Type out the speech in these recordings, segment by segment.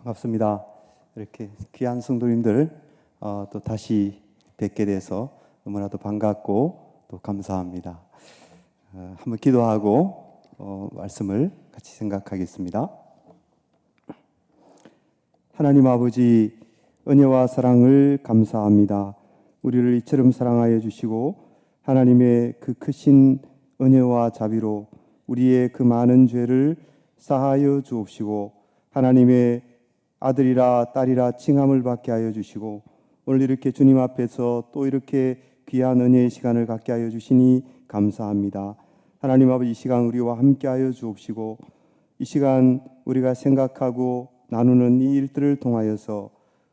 반갑습니다. 이렇게 귀한 성도님들 또 다시 뵙게 돼서 너무나도 반갑고 또 감사합니다. 한번 기도하고 말씀을 같이 생각하겠습니다. 하나님 아버지, 은혜와 사랑을 감사합니다. 우리를 이처럼 사랑하여 주시고 하나님의 그 크신 은혜와 자비로 우리의 그 많은 죄를 사하여 주옵시고 하나님의 아들이라 딸이라 칭함을 받게 하여 주시고 오늘 이렇게 주님 앞에서 또 이렇게 귀한 은혜의 시간을 갖게 하여 주시니 감사합니다. 하나님 아버지, 이 시간 우리와 함께 하여 주옵시고 이 시간 우리가 생각하고 나누는 이 일들을 통하여서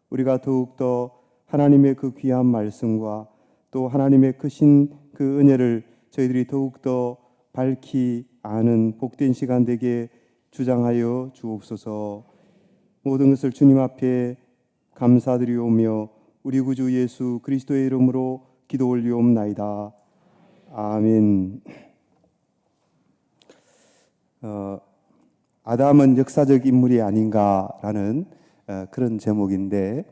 우리가 더욱더 하나님의 그 귀한 말씀과 또 하나님의 크신 그 은혜를 저희들이 더욱더 밝히 아는 복된 시간 되게 주장하여 주옵소서. 모든 것을 주님 앞에 감사드리오며 우리 구주 예수 그리스도의 이름으로 기도 올리옵나이다. 아멘. 아담은 역사적 인물이 아닌가라는 그런 제목인데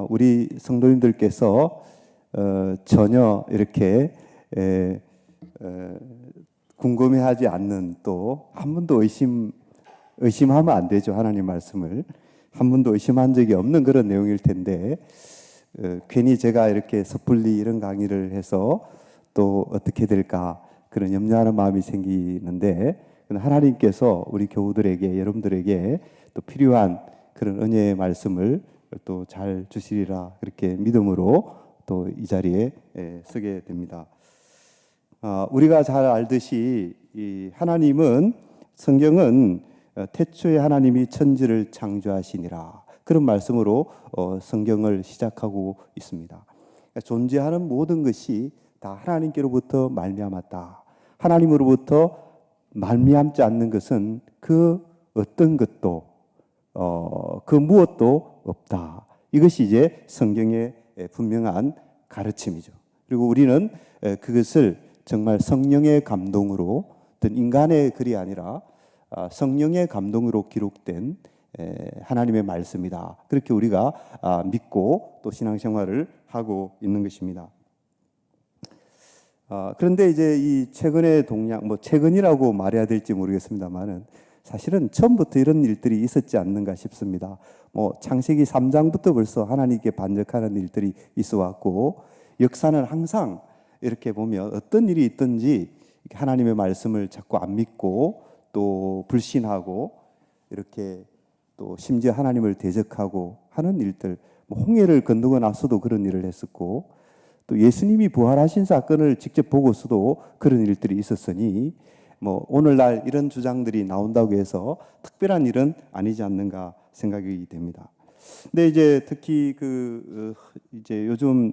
우리 성도님들께서 전혀 이렇게 궁금해하지 않는, 또 한 번도 의심하면 안 되죠. 하나님 말씀을 한 번도 의심한 적이 없는 그런 내용일 텐데 괜히 제가 이렇게 섣불리 이런 강의를 해서 또 어떻게 될까 그런 염려하는 마음이 생기는데, 하나님께서 우리 교우들에게, 여러분들에게 또 필요한 그런 은혜의 말씀을 또 잘 주시리라 그렇게 믿음으로 또 이 자리에 서게 됩니다. 우리가 잘 알듯이 이 하나님은, 성경은 태초에 하나님이 천지를 창조하시니라 그런 말씀으로 성경을 시작하고 있습니다. 존재하는 모든 것이 다 하나님께로부터 말미암았다. 하나님으로부터 말미암지 않는 것은 그 어떤 것도 그 무엇도 없다. 이것이 이제 성경의 분명한 가르침이죠. 그리고 우리는 그것을 정말 성령의 감동으로, 어떤 인간의 글이 아니라 성령의 감동으로 기록된 하나님의 말씀이다. 그렇게 우리가 믿고 또 신앙생활을 하고 있는 것입니다. 그런데 이제 이 최근의 동향, 최근이라고 말해야 될지 모르겠습니다만은 사실은 처음부터 이런 일들이 있었지 않는가 싶습니다. 창세기 3장부터 벌써 하나님께 반역하는 일들이 있어 왔고, 역사는 항상 이렇게 보면 어떤 일이 있든지 하나님의 말씀을 자꾸 안 믿고 또 불신하고 이렇게 또 심지어 하나님을 대적하고 하는 일들, 홍해를 건너고 나서도 그런 일을 했었고, 또 예수님이 부활하신 사건을 직접 보고서도 그런 일들이 있었으니 오늘날 이런 주장들이 나온다고 해서 특별한 일은 아니지 않는가 생각이 됩니다. 근데 이제 특히 이제 요즘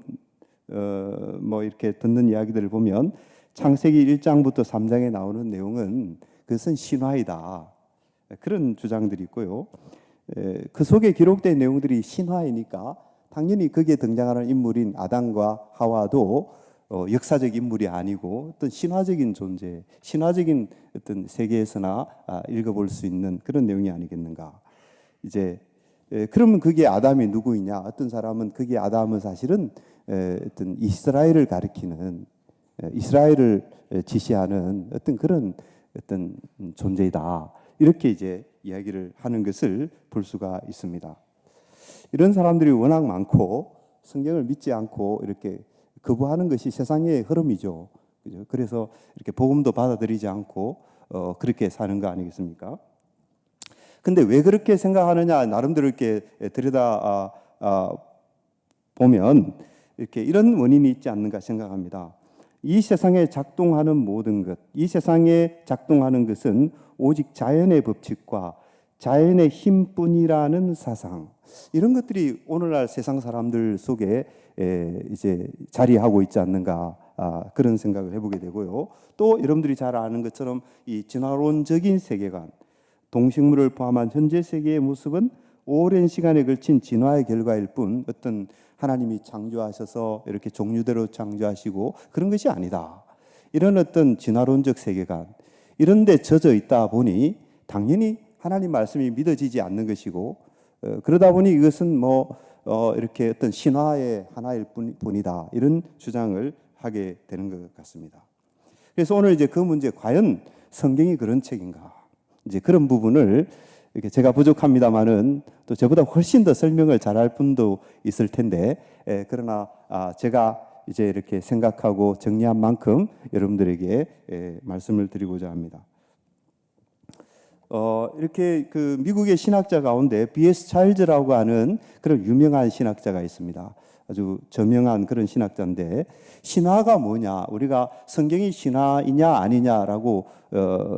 이렇게 듣는 이야기들을 보면 창세기 1장부터 3장에 나오는 내용은 그것은 신화이다, 그런 주장들이 있고요. 그 속에 기록된 내용들이 신화이니까 당연히 거기에 등장하는 인물인 아담과 하와도 역사적 인물이 아니고 어떤 신화적인 존재, 신화적인 어떤 세계에서나 읽어볼 수 있는 그런 내용이 아니겠는가. 이제 그러면 그게 아담이 누구이냐? 어떤 사람은 그게 아담은 사실은 어떤 이스라엘을 가리키는, 이스라엘을 지시하는 어떤 그런 어떤 존재이다, 이렇게 이제 이야기를 하는 것을 볼 수가 있습니다. 이런 사람들이 워낙 많고 성경을 믿지 않고 이렇게 거부하는 것이 세상의 흐름이죠. 그죠? 그래서 이렇게 복음도 받아들이지 않고 그렇게 사는 거 아니겠습니까? 근데 왜 그렇게 생각하느냐, 나름대로 이렇게 들여다 보면 이렇게 이런 원인이 있지 않는가 생각합니다. 이 세상에 작동하는 모든 것, 이 세상에 작동하는 것은 오직 자연의 법칙과 자연의 힘뿐이라는 사상, 이런 것들이 오늘날 세상 사람들 속에 이제 자리하고 있지 않는가, 그런 생각을 해보게 되고요. 또 여러분들이 잘 아는 것처럼 이 진화론적인 세계관, 동식물을 포함한 현재 세계의 모습은 오랜 시간에 걸친 진화의 결과일 뿐 어떤 하나님이 창조하셔서 이렇게 종류대로 창조하시고 그런 것이 아니다. 이런 어떤 진화론적 세계관, 이런 데 젖어 있다 보니 당연히 하나님 말씀이 믿어지지 않는 것이고 그러다 보니 이것은 이렇게 어떤 신화의 하나일 뿐이다, 이런 주장을 하게 되는 것 같습니다. 그래서 오늘 이제 그 문제, 과연 성경이 그런 책인가? 이제 그런 부분을 이렇게 제가 부족합니다만은 또 저보다 훨씬 더 설명을 잘할 분도 있을 텐데, 그러나 제가 이제 이렇게 생각하고 정리한 만큼 여러분들에게 말씀을 드리고자 합니다. 이렇게 그 미국의 신학자 가운데 B.S. 차일즈라고 하는 그런 유명한 신학자가 있습니다. 아주 저명한 그런 신학자인데, 신화가 뭐냐, 우리가 성경이 신화이냐 아니냐라고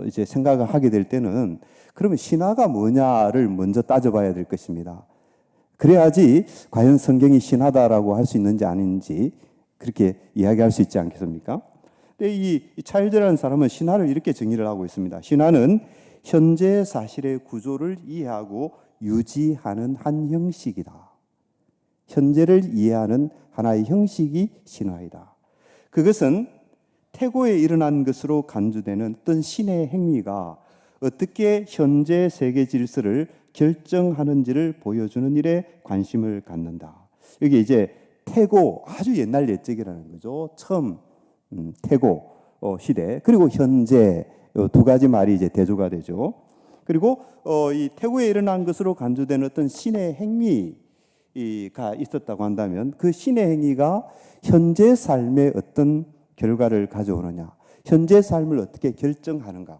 이제 생각을 하게 될 때는, 그러면 신화가 뭐냐를 먼저 따져봐야 될 것입니다. 그래야지 과연 성경이 신화다라고 할 수 있는지 아닌지 그렇게 이야기할 수 있지 않겠습니까? 근데 이 차일즈라는 사람은 신화를 이렇게 정의를 하고 있습니다. 신화는 현재 사실의 구조를 이해하고 유지하는 한 형식이다. 현재를 이해하는 하나의 형식이 신화이다. 그것은 태고에 일어난 것으로 간주되는 어떤 신의 행위가 어떻게 현재 세계 질서를 결정하는지를 보여주는 일에 관심을 갖는다. 여기 이제 태고, 아주 옛날 옛적이라는 거죠. 처음 태고 시대, 그리고 현재, 두 가지 말이 이제 대조가 되죠. 그리고 이 태고에 일어난 것으로 간주되는 어떤 신의 행위가 있었다고 한다면, 그 신의 행위가 현재 삶에 어떤 결과를 가져오느냐, 현재 삶을 어떻게 결정하는가,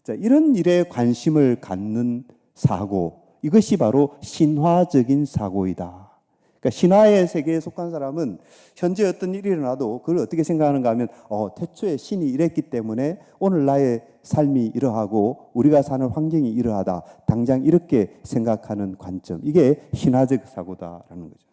자, 이런 일에 관심을 갖는 사고, 이것이 바로 신화적인 사고이다. 그러니까 신화의 세계에 속한 사람은 현재 어떤 일이 일어나도 그걸 어떻게 생각하는가 하면, 태초에 신이 이랬기 때문에 오늘 나의 삶이 이러하고 우리가 사는 환경이 이러하다, 당장 이렇게 생각하는 관점, 이게 신화적 사고다라는 거죠.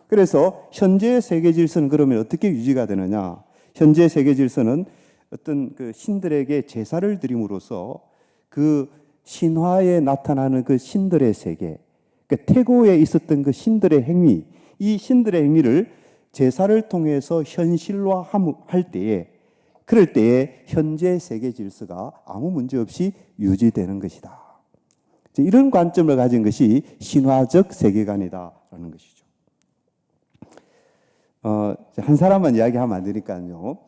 그래서 현재의 세계 질서는 그러면 어떻게 유지가 되느냐? 현재 세계 질서는 어떤 그 신들에게 제사를 드림으로써 그 신화에 나타나는 그 신들의 세계, 그 태고에 있었던 그 신들의 행위, 이 신들의 행위를 제사를 통해서 현실화할 때에, 그럴 때에 현재 세계 질서가 아무 문제 없이 유지되는 것이다. 이런 관점을 가진 것이 신화적 세계관이다라는 것이죠. 한 사람만 이야기하면 안 되니까요.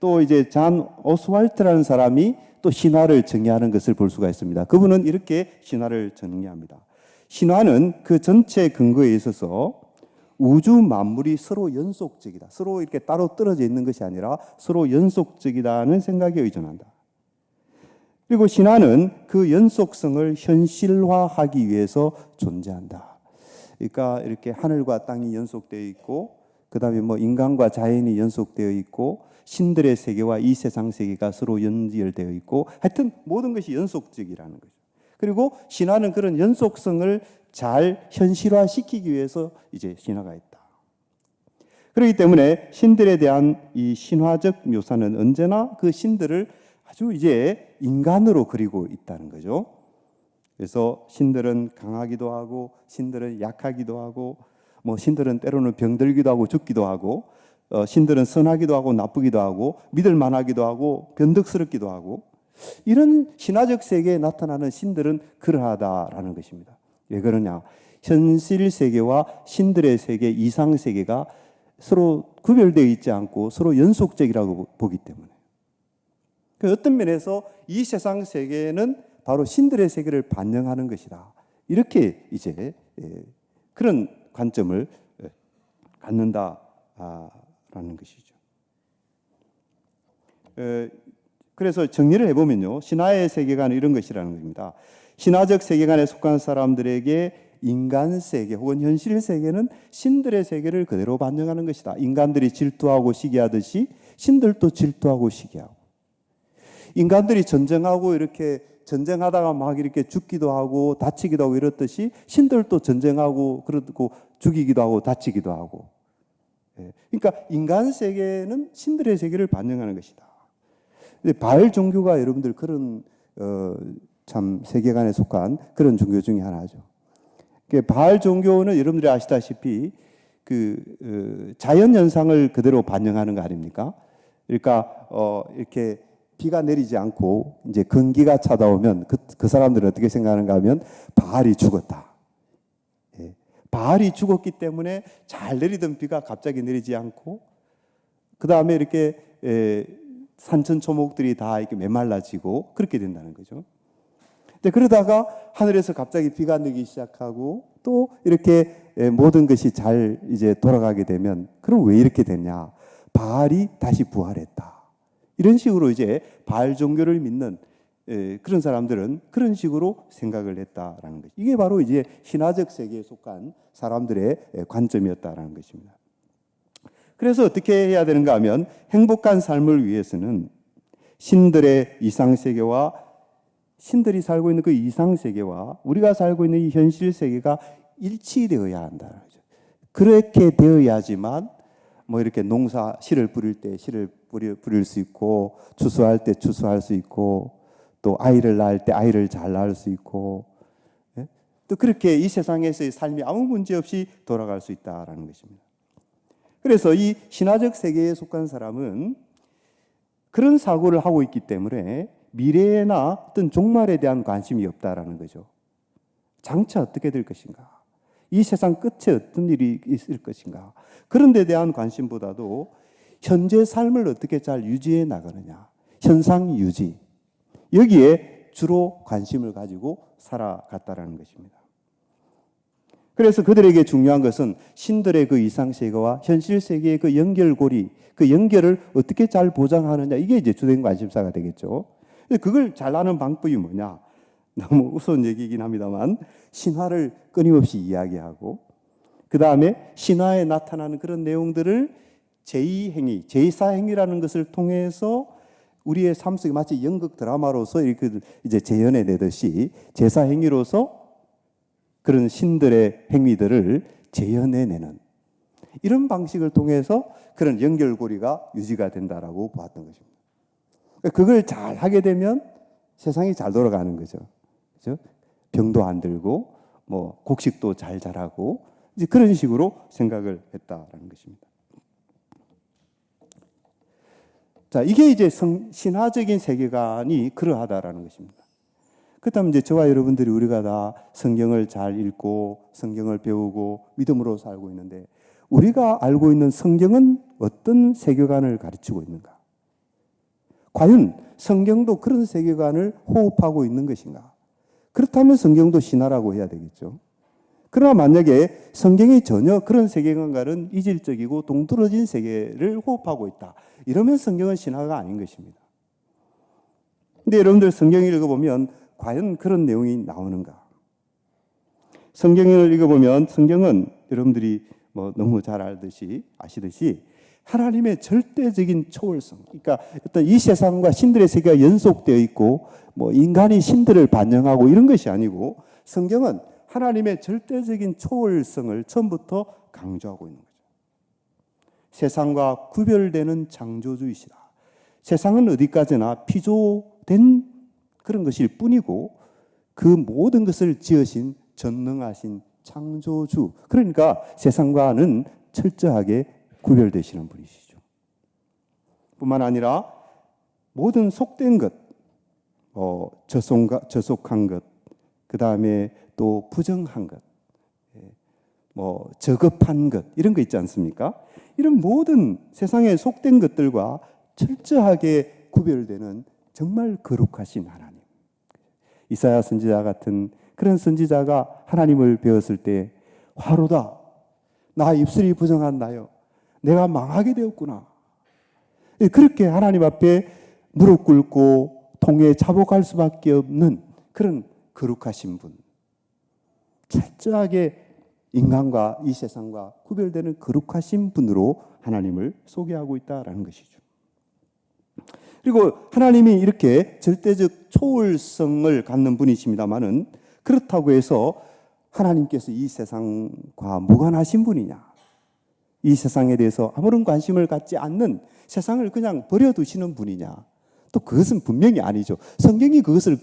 또 이제 잔 오스왈트라는 사람이 또 신화를 정의하는 것을 볼 수가 있습니다. 그분은 이렇게 신화를 정의합니다. 신화는 그 전체 근거에 있어서 우주 만물이 서로 연속적이다. 서로 이렇게 따로 떨어져 있는 것이 아니라 서로 연속적이다는 생각에 의존한다. 그리고 신화는 그 연속성을 현실화하기 위해서 존재한다. 그러니까 이렇게 하늘과 땅이 연속되어 있고, 그 다음에 인간과 자연이 연속되어 있고, 신들의 세계와 이 세상 세계가 서로 연결되어 있고, 하여튼 모든 것이 연속적이라는 거죠. 그리고 신화는 그런 연속성을 잘 현실화시키기 위해서 이제 신화가 있다. 그렇기 때문에 신들에 대한 이 신화적 묘사는 언제나 그 신들을 아주 이제 인간으로 그리고 있다는 거죠. 그래서 신들은 강하기도 하고, 신들은 약하기도 하고, 신들은 때로는 병들기도 하고 죽기도 하고, 신들은 선하기도 하고 나쁘기도 하고, 믿을 만하기도 하고 변덕스럽기도 하고, 이런 신화적 세계에 나타나는 신들은 그러하다라는 것입니다. 왜 그러냐? 현실 세계와 신들의 세계, 이상 세계가 서로 구별되어 있지 않고 서로 연속적이라고 보기 때문에, 어떤 면에서 이 세상 세계는 바로 신들의 세계를 반영하는 것이다. 이렇게 이제 그런 관점을 갖는다라는 것이죠. 그래서 정리를 해보면요, 신화의 세계관은 이런 것이라는 겁니다. 신화적 세계관에 속한 사람들에게 인간 세계 혹은 현실 세계는 신들의 세계를 그대로 반영하는 것이다. 인간들이 질투하고 시기하듯이 신들도 질투하고 시기하고, 인간들이 전쟁하고 이렇게 전쟁하다가 막 이렇게 죽기도 하고 다치기도 하고 이렇듯이 신들도 전쟁하고 그러고 죽이기도 하고 다치기도 하고. 그러니까 인간 세계는 신들의 세계를 반영하는 것이다. 바알 종교가 여러분들 그런 참 세계관에 속한 그런 종교 중에 하나죠. 바알 종교는 여러분들이 아시다시피 그 자연 현상을 그대로 반영하는 거 아닙니까? 그러니까 이렇게 비가 내리지 않고 이제 건기가 찾아오면 그 사람들은 어떻게 생각하는가 하면 바알이 죽었다. 예. 바알이 죽었기 때문에 잘 내리던 비가 갑자기 내리지 않고 그 다음에 이렇게 산천초목들이 다 이렇게 메말라지고 그렇게 된다는 거죠. 근데 그러다가 하늘에서 갑자기 비가 내리기 시작하고 또 이렇게 모든 것이 잘 이제 돌아가게 되면 그럼 왜 이렇게 됐냐? 바알이 다시 부활했다. 이런 식으로 이제 바알 종교를 믿는 그런 사람들은 그런 식으로 생각을 했다라는 것. 이게 바로 이제 신화적 세계에 속한 사람들의 관점이었다라는 것입니다. 그래서 어떻게 해야 되는가 하면 행복한 삶을 위해서는 신들의 이상 세계와 신들이 살고 있는 그 이상 세계와 우리가 살고 있는 이 현실 세계가 일치되어야 한다. 그렇게 되어야지만 뭐 이렇게 농사 씨를 뿌릴 때 씨를 뿌릴 수 있고 추수할 때 추수할 수 있고 또 아이를 낳을 때 아이를 잘 낳을 수 있고 또 그렇게 이 세상에서의 삶이 아무 문제 없이 돌아갈 수 있다라는 것입니다. 그래서 이 신화적 세계에 속한 사람은 그런 사고를 하고 있기 때문에 미래나 어떤 종말에 대한 관심이 없다라는 거죠. 장차 어떻게 될 것인가? 이 세상 끝에 어떤 일이 있을 것인가? 그런 데 대한 관심보다도 현재 삶을 어떻게 잘 유지해 나가느냐, 현상 유지, 여기에 주로 관심을 가지고 살아갔다라는 것입니다. 그래서 그들에게 중요한 것은 신들의 그 이상 세계와 현실 세계의 그 연결고리, 그 연결을 어떻게 잘 보장하느냐, 이게 이제 주된 관심사가 되겠죠. 그걸 잘 아는 방법이 뭐냐? 너무 우스운 얘기이긴 합니다만 신화를 끊임없이 이야기하고 그 다음에 신화에 나타나는 그런 내용들을 제2행위, 제4행위라는 것을 통해서 우리의 삶 속에 마치 연극 드라마로서 이렇게 이제 재현해 내듯이 제4행위로서 그런 신들의 행위들을 재현해내는 이런 방식을 통해서 그런 연결고리가 유지가 된다라고 보았던 것입니다. 그걸 잘 하게 되면 세상이 잘 돌아가는 거죠. 그죠? 병도 안 들고 뭐 곡식도 잘 자라고 이제 그런 식으로 생각을 했다라는 것입니다. 자, 이게 이제 신화적인 세계관이 그러하다라는 것입니다. 그렇다면 이제 저와 여러분들이 우리가 다 성경을 잘 읽고 성경을 배우고 믿음으로 살고 있는데 우리가 알고 있는 성경은 어떤 세계관을 가르치고 있는가? 과연 성경도 그런 세계관을 호흡하고 있는 것인가? 그렇다면 성경도 신화라고 해야 되겠죠. 그러나 만약에 성경이 전혀 그런 세계관과는 이질적이고 동떨어진 세계를 호흡하고 있다. 이러면 성경은 신화가 아닌 것입니다. 근데 여러분들 성경을 읽어보면 과연 그런 내용이 나오는가? 성경을 읽어보면 성경은 여러분들이 뭐 너무 잘 아시듯이 하나님의 절대적인 초월성, 그러니까 어떤 이 세상과 신들의 세계가 연속되어 있고 뭐 인간이 신들을 반영하고 이런 것이 아니고 성경은 하나님의 절대적인 초월성을 처음부터 강조하고 있는 거죠. 세상과 구별되는 창조주이시다. 세상은 어디까지나 피조된 그런 것일 뿐이고 그 모든 것을 지으신 전능하신 창조주, 그러니까 세상과는 철저하게 구별되시는 분이시죠. 뿐만 아니라 모든 속된 것, 저속한 것, 그 다음에 또 부정한 것, 저급한 것, 이런 거 있지 않습니까? 이런 모든 세상에 속된 것들과 철저하게 구별되는 정말 거룩하신 하나님. 이사야 선지자 같은 그런 선지자가 하나님을 배웠을 때 화로다, 나 입술이 부정한 나요, 내가 망하게 되었구나. 그렇게 하나님 앞에 무릎 꿇고 통에 자복할 수밖에 없는 그런 거룩하신 분, 철저하게 인간과 이 세상과 구별되는 거룩하신 분으로 하나님을 소개하고 있다라는 것이죠. 그리고 하나님이 이렇게 절대적 초월성을 갖는 분이십니다만은 그렇다고 해서 하나님께서 이 세상과 무관하신 분이냐, 이 세상에 대해서 아무런 관심을 갖지 않는, 세상을 그냥 버려두시는 분이냐, 또 그것은 분명히 아니죠. 성경이 그것을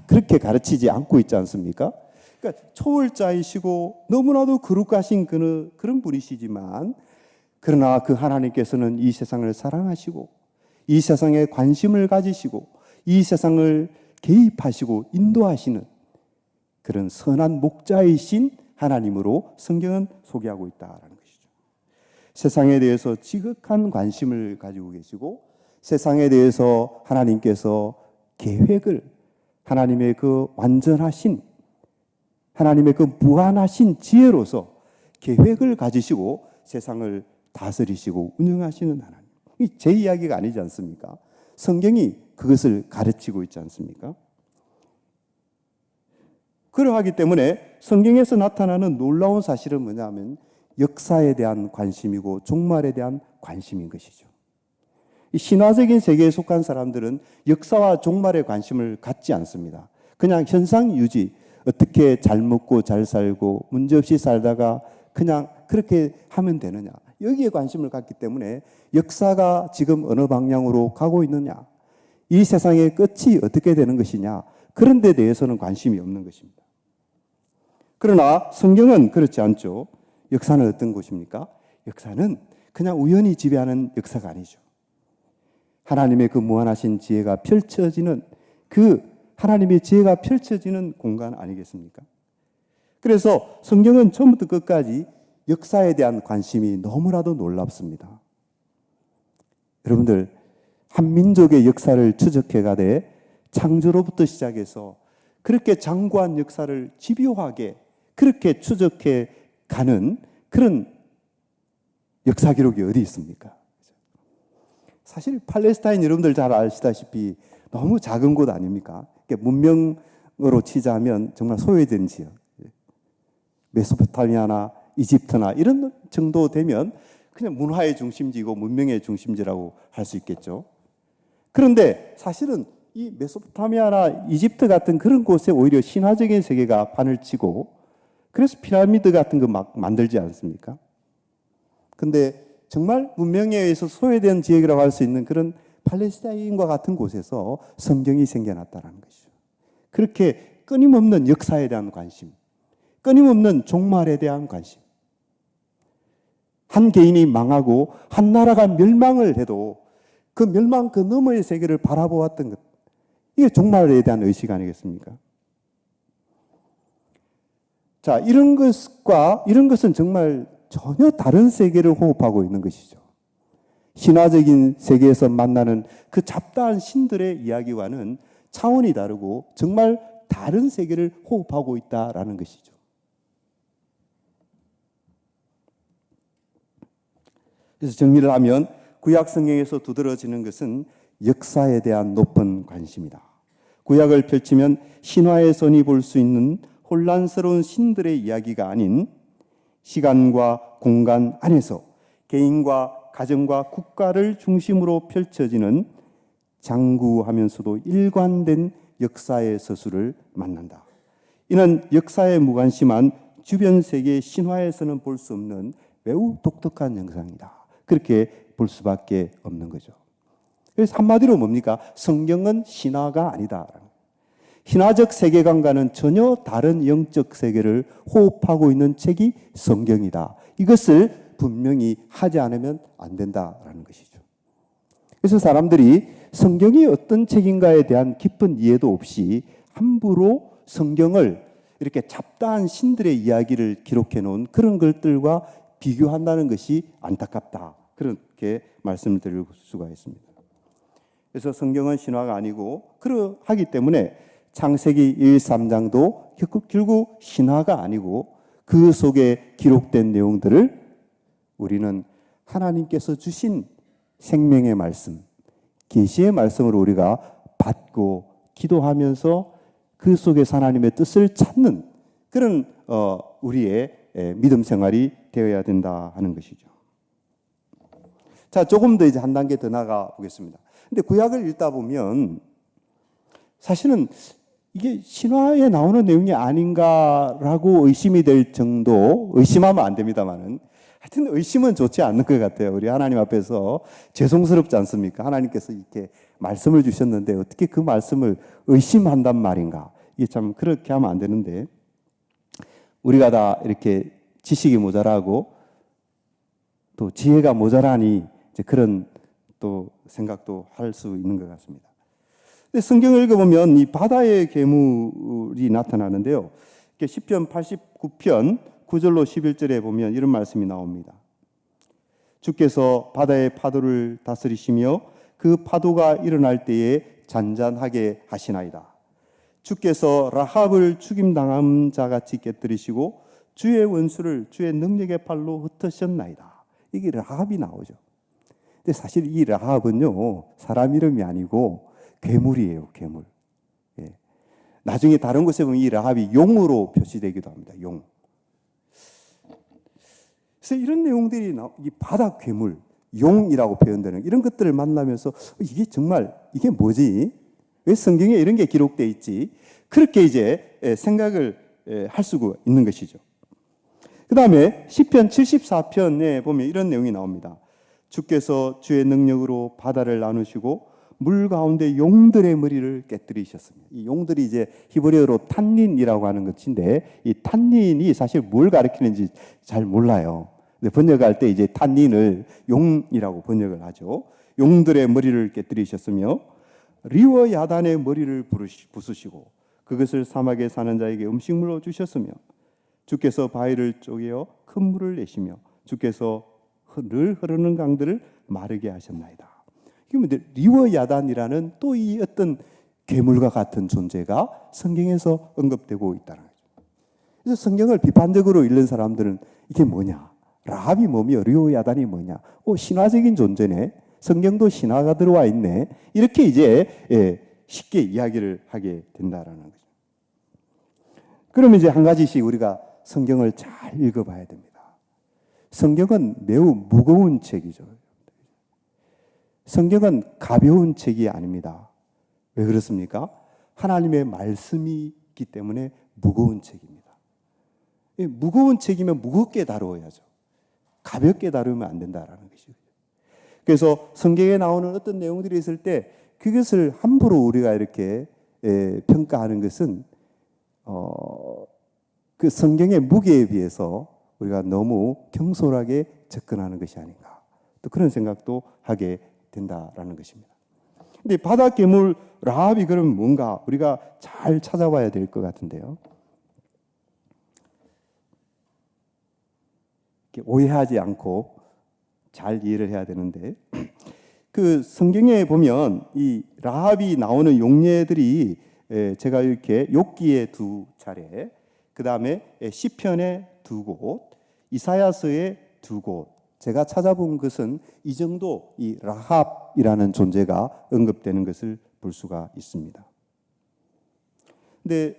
그렇게 가르치지 않고 있지 않습니까? 그러니까 초월자이시고 너무나도 거룩하신 그런 분이시지만 그러나 그 하나님께서는 이 세상을 사랑하시고 이 세상에 관심을 가지시고 이 세상을 개입하시고 인도하시는 그런 선한 목자이신 하나님으로 성경은 소개하고 있다라는 것이죠. 세상에 대해서 지극한 관심을 가지고 계시고 세상에 대해서 하나님께서 계획을 하나님의 그 완전하신 하나님의 그 무한하신 지혜로서 계획을 가지시고 세상을 다스리시고 운영하시는 하나님. 이 제 이야기가 아니지 않습니까? 성경이 그것을 가르치고 있지 않습니까? 그러하기 때문에 성경에서 나타나는 놀라운 사실은 뭐냐면 역사에 대한 관심이고 종말에 대한 관심인 것이죠. 이 신화적인 세계에 속한 사람들은 역사와 종말에 관심을 갖지 않습니다. 그냥 현상 유지, 어떻게 잘 먹고 잘 살고 문제없이 살다가 그냥 그렇게 하면 되느냐, 여기에 관심을 갖기 때문에 역사가 지금 어느 방향으로 가고 있느냐, 이 세상의 끝이 어떻게 되는 것이냐, 그런 데 대해서는 관심이 없는 것입니다. 그러나 성경은 그렇지 않죠. 역사는 어떤 곳입니까? 역사는 그냥 우연히 지배하는 역사가 아니죠. 하나님의 그 무한하신 지혜가 펼쳐지는 그 하나님의 지혜가 펼쳐지는 공간 아니겠습니까? 그래서 성경은 처음부터 끝까지 역사에 대한 관심이 너무나도 놀랍습니다. 여러분들, 한 민족의 역사를 추적해 가되 창조로부터 시작해서 그렇게 장구한 역사를 집요하게 그렇게 추적해 가는 그런 역사 기록이 어디 있습니까? 사실 팔레스타인 여러분들 잘 아시다시피 너무 작은 곳 아닙니까? 문명으로 치자면 정말 소외된 지역, 메소포타미아나 이집트나 이런 정도 되면 그냥 문화의 중심지고 문명의 중심지라고 할 수 있겠죠. 그런데 사실은 이 메소포타미아나 이집트 같은 그런 곳에 오히려 신화적인 세계가 판을 치고 그래서 피라미드 같은 거 막 만들지 않습니까? 근데 정말 문명에 의해서 소외된 지역이라고 할 수 있는 그런 팔레스타인과 같은 곳에서 성경이 생겨났다는 것이죠. 그렇게 끊임없는 역사에 대한 관심, 끊임없는 종말에 대한 관심. 한 개인이 망하고 한 나라가 멸망을 해도 그 멸망 그 너머의 세계를 바라보았던 것, 이게 종말에 대한 의식 아니겠습니까? 자, 이런 것은 정말 전혀 다른 세계를 호흡하고 있는 것이죠. 신화적인 세계에서 만나는 그 잡다한 신들의 이야기와는 차원이 다르고 정말 다른 세계를 호흡하고 있다라는 것이죠. 그래서 정리를 하면 구약 성경에서 두드러지는 것은 역사에 대한 높은 관심이다. 구약을 펼치면 신화의 선이 볼 수 있는 혼란스러운 신들의 이야기가 아닌 시간과 공간 안에서 개인과 가정과 국가를 중심으로 펼쳐지는 장구하면서도 일관된 역사의 서술을 만난다. 이는 역사에 무관심한 주변 세계 신화에서는 볼 수 없는 매우 독특한 영상이다. 그렇게 볼 수밖에 없는 거죠. 그래서 한마디로 뭡니까? 성경은 신화가 아니다. 신화적 세계관과는 전혀 다른 영적 세계를 호흡하고 있는 책이 성경이다. 이것을 분명히 하지 않으면 안 된다라는 것이죠. 그래서 사람들이 성경이 어떤 책인가에 대한 깊은 이해도 없이 함부로 성경을 이렇게 잡다한 신들의 이야기를 기록해 놓은 그런 것들과 비교한다는 것이 안타깝다. 그렇게 말씀을 드릴 수가 있습니다. 그래서 성경은 신화가 아니고 그러하기 때문에 창세기 1, 3장도 결국 신화가 아니고 그 속에 기록된 내용들을 우리는 하나님께서 주신 생명의 말씀, 계시의 말씀으로 우리가 받고 기도하면서 그 속에서 하나님의 뜻을 찾는 그런 우리의 믿음 생활이 되어야 된다 하는 것이죠. 자, 조금 더 이제 한 단계 더 나가 보겠습니다. 근데 구약을 읽다 보면 사실은 이게 신화에 나오는 내용이 아닌가라고 의심이 될 정도, 의심하면 안 됩니다만은 하여튼 의심은 좋지 않는 것 같아요. 우리 하나님 앞에서 죄송스럽지 않습니까? 하나님께서 이렇게 말씀을 주셨는데 어떻게 그 말씀을 의심한단 말인가? 이게 참 그렇게 하면 안 되는데 우리가 다 이렇게 지식이 모자라고 또 지혜가 모자라니 이제 그런 또 생각도 할 수 있는 것 같습니다. 근데 성경을 읽어보면 이 바다의 괴물이 나타나는데요. 시편 89편 9절로 11절에 보면 이런 말씀이 나옵니다. 주께서 바다의 파도를 다스리시며 그 파도가 일어날 때에 잔잔하게 하시나이다. 주께서 라합을 죽임당한 자같이 깨뜨리시고 주의 원수를 주의 능력의 팔로 흩으셨나이다. 이게 라합이 나오죠. 근데 사실 이 라합은요, 사람 이름이 아니고 괴물이에요, 괴물. 예. 나중에 다른 곳에 보면 이 라합이 용으로 표시되기도 합니다. 용. 그래서 이런 내용들이 이 바다 괴물, 용이라고 표현되는 이런 것들을 만나면서 이게 정말 이게 뭐지? 왜 성경에 이런 게 기록되어 있지? 그렇게 이제 생각을 할 수가 있는 것이죠. 그 다음에 시편 74편에 보면 이런 내용이 나옵니다. 주께서 주의 능력으로 바다를 나누시고 물 가운데 용들의 머리를 깨뜨리셨습니다. 이 용들이 이제 히브리어로 탄닌이라고 하는 것인데 이 탄닌이 사실 뭘 가리키는지 잘 몰라요. 근데 번역할 때 이제 탄닌을 용이라고 번역을 하죠. 용들의 머리를 깨뜨리셨으며 리워 야단의 머리를 부수시고 그것을 사막에 사는 자에게 음식물로 주셨으며 주께서 바위를 쪼개어 큰 물을 내시며 주께서 늘 흐르는 강들을 마르게 하셨나이다. 이게 리워 야단이라는 또 이 어떤 괴물과 같은 존재가 성경에서 언급되고 있다는 거죠. 그래서 성경을 비판적으로 읽는 사람들은 이게 뭐냐? 라합이 뭐며 리워 야단이 뭐냐? 신화적인 존재네. 성경도 신화가 들어와 있네. 이렇게 이제 쉽게 이야기를 하게 된다라는 거죠. 그러면 이제 한 가지씩 우리가 성경을 잘 읽어봐야 됩니다. 성경은 매우 무거운 책이죠. 성경은 가벼운 책이 아닙니다. 왜 그렇습니까? 하나님의 말씀이 있기 때문에 무거운 책입니다. 무거운 책이면 무겁게 다루어야죠. 가볍게 다루면 안 된다라는 것이죠. 그래서 성경에 나오는 어떤 내용들이 있을 때 그것을 함부로 우리가 이렇게 평가하는 것은 그 성경의 무게에 비해서 우리가 너무 경솔하게 접근하는 것이 아닌가. 또 그런 생각도 하게 된다라는 것입니다. 근데 바다 괴물 라합이 그럼 뭔가 우리가 잘 찾아봐야 될 것 같은데요. 오해하지 않고 잘 이해를 해야 되는데 그 성경에 보면 이 라합이 나오는 용례들이 제가 이렇게 욥기에 2차례, 그 다음에 시편에 2곳, 이사야서에 2곳, 제가 찾아본 것은 이 정도 이 라합이라는 존재가 언급되는 것을 볼 수가 있습니다. 근데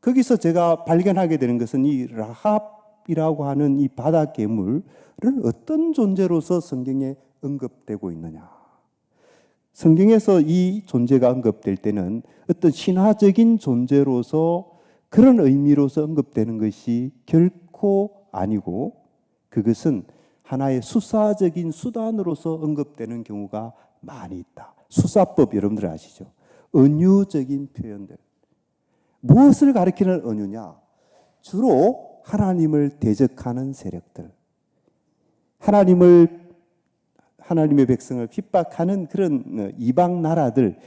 거기서 제가 발견하게 되는 것은 이 라합이라고 하는 이 바다 괴물은 어떤 존재로서 성경에 언급되고 있느냐. 성경에서 이 존재가 언급될 때는 어떤 신화적인 존재로서 그런 의미로서 언급되는 것이 결코 아니고 그것은 하나의 수사적인 수단으로서 언급되는 경우가 많이 있다. 수사법 여러분들 아시죠? 은유적인 표현들. 무엇을 가리키는 은유냐? 주로 하나님을 대적하는 세력들. 하나님의 백성을 핍박하는 그런 이방 나라들,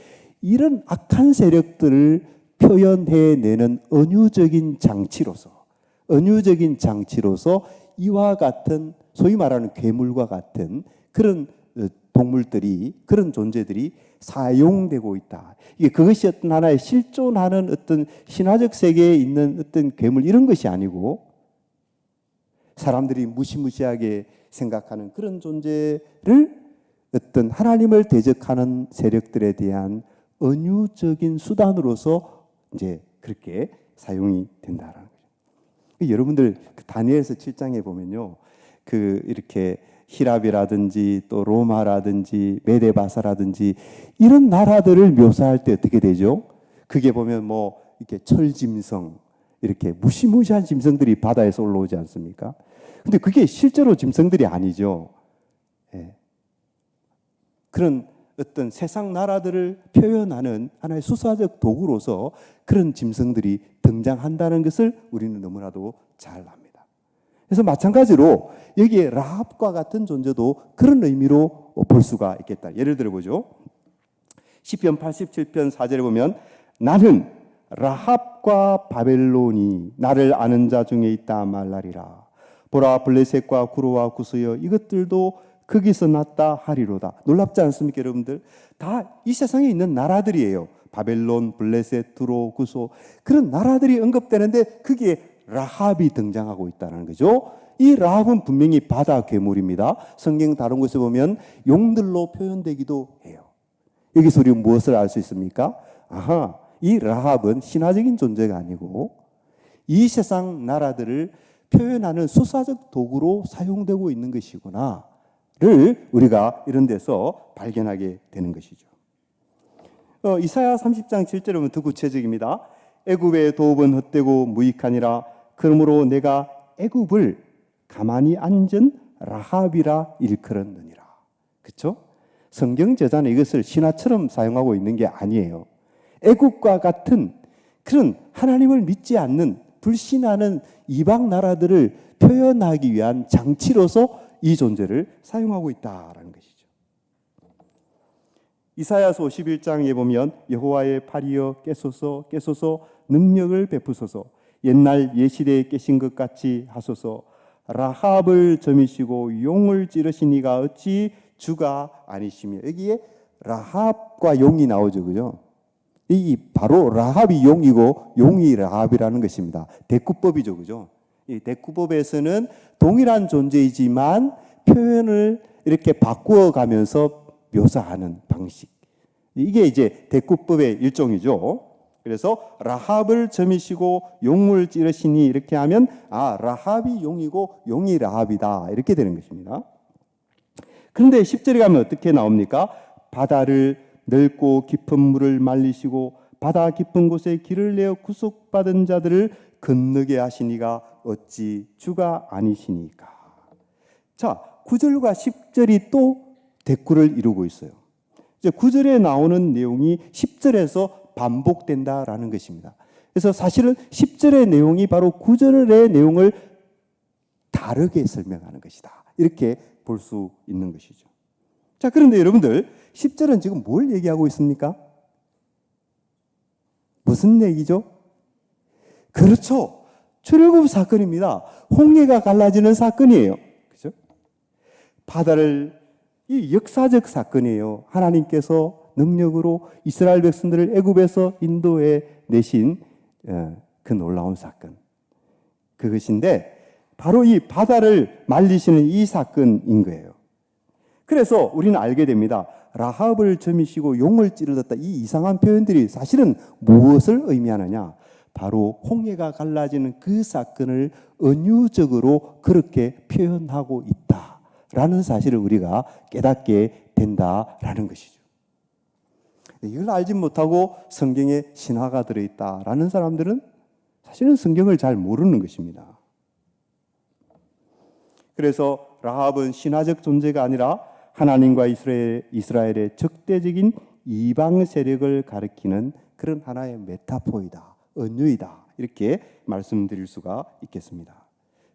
이런 악한 세력들을 표현해내는 은유적인 장치로서 이와 같은 소위 말하는 괴물과 같은 그런 동물들이, 그런 존재들이 사용되고 있다. 이게 그것이 어떤 하나의 실존하는 어떤 신화적 세계에 있는 어떤 괴물 이런 것이 아니고 사람들이 무시무시하게 생각하는 그런 존재를 어떤 하나님을 대적하는 세력들에 대한 은유적인 수단으로서 이제 그렇게 사용이 된다라는 거죠. 여러분들 다니엘서 7장에 보면요, 이렇게 히랍이라든지 또 로마라든지 메데바사라든지 이런 나라들을 묘사할 때 어떻게 되죠? 그게 보면 뭐 이렇게 철짐승, 이렇게 무시무시한 짐승들이 바다에서 올라오지 않습니까? 근데 그게 실제로 짐승들이 아니죠. 예. 그런 어떤 세상 나라들을 표현하는 하나의 수사적 도구로서 그런 짐승들이 등장한다는 것을 우리는 너무나도 잘 압니다. 그래서 마찬가지로 여기에 라합과 같은 존재도 그런 의미로 볼 수가 있겠다. 예를 들어 보죠. 시편 87편 4절에 보면 나는 라합과 바벨론이 나를 아는 자 중에 있다 말하리라. 보라 블레셋과 구로와 구스여 이것들도 거기서 났다 하리로다. 놀랍지 않습니까, 여러분들? 다 이 세상에 있는 나라들이에요. 바벨론, 블레셋, 두로, 구소 그런 나라들이 언급되는데 거기에 라합이 등장하고 있다는 거죠. 이 라합은 분명히 바다 괴물입니다. 성경 다른 곳에 보면 용들로 표현되기도 해요. 여기서 우리는 무엇을 알 수 있습니까? 아하, 이 라합은 신화적인 존재가 아니고 이 세상 나라들을 표현하는 수사적 도구로 사용되고 있는 것이구나를 우리가 이런 데서 발견하게 되는 것이죠. 이사야 30장 7절에 보면 더 구체적입니다. 애굽의 도읍은 헛되고 무익하니라. 그러므로 내가 애굽을 가만히 앉은 라합이라 일컬었느니라. 그렇죠? 성경 저자는 이것을 신화처럼 사용하고 있는 게 아니에요. 애굽과 같은 그런 하나님을 믿지 않는 불신하는 이방 나라들을 표현하기 위한 장치로서 이 존재를 사용하고 있다라는 것이죠. 이사야서 51장에 보면 여호와의 팔이여 깨소서 깨소서 능력을 베푸소서 옛날 예시대에 깨신 것 같이 하소서 라합을 점이시고 용을 찌르시니가 어찌 주가 아니시며. 여기에 라합과 용이 나오죠, 그죠? 이 바로 라합이 용이고 용이 라합이라는 것입니다. 대꾸법이죠, 그죠? 이 대꾸법에서는 동일한 존재이지만 표현을 이렇게 바꾸어 가면서 묘사하는 방식. 이게 이제 대꾸법의 일종이죠. 그래서 라합을 점이시고 용을 찌르시니 이렇게 하면 라합이 용이고 용이 라합이다 이렇게 되는 것입니다. 그런데 10절에 가면 어떻게 나옵니까? 바다를 넓고 깊은 물을 말리시고 바다 깊은 곳에 길을 내어 구속받은 자들을 건너게 하시니가 어찌 주가 아니시니까. 자, 9절과 10절이 또 대꾸를 이루고 있어요. 이제 9절에 나오는 내용이 10절에서 반복된다라는 것입니다. 그래서 사실은 10절의 내용이 바로 9절의 내용을 다르게 설명하는 것이다. 이렇게 볼 수 있는 것이죠. 자, 그런데 여러분들 10절은 지금 뭘 얘기하고 있습니까? 무슨 얘기죠? 그렇죠. 출애굽 사건입니다. 홍해가 갈라지는 사건이에요. 그죠? 바다를 이 역사적 사건이에요. 하나님께서 능력으로 이스라엘 백성들을 애굽에서 인도해 내신 그 놀라운 사건. 그것인데 바로 이 바다를 말리시는 이 사건인 거예요. 그래서 우리는 알게 됩니다. 라합을 점이시고 용을 찌르셨다. 이 이상한 표현들이 사실은 무엇을 의미하느냐? 바로 홍해가 갈라지는 그 사건을 은유적으로 그렇게 표현하고 있다라는 사실을 우리가 깨닫게 된다라는 것이죠. 이걸 알지 못하고 성경에 신화가 들어있다라는 사람들은 사실은 성경을 잘 모르는 것입니다. 그래서 라합은 신화적 존재가 아니라 하나님과 이스라엘의 적대적인 이방 세력을 가리키는 그런 하나의 메타포이다, 은유이다 이렇게 말씀드릴 수가 있겠습니다.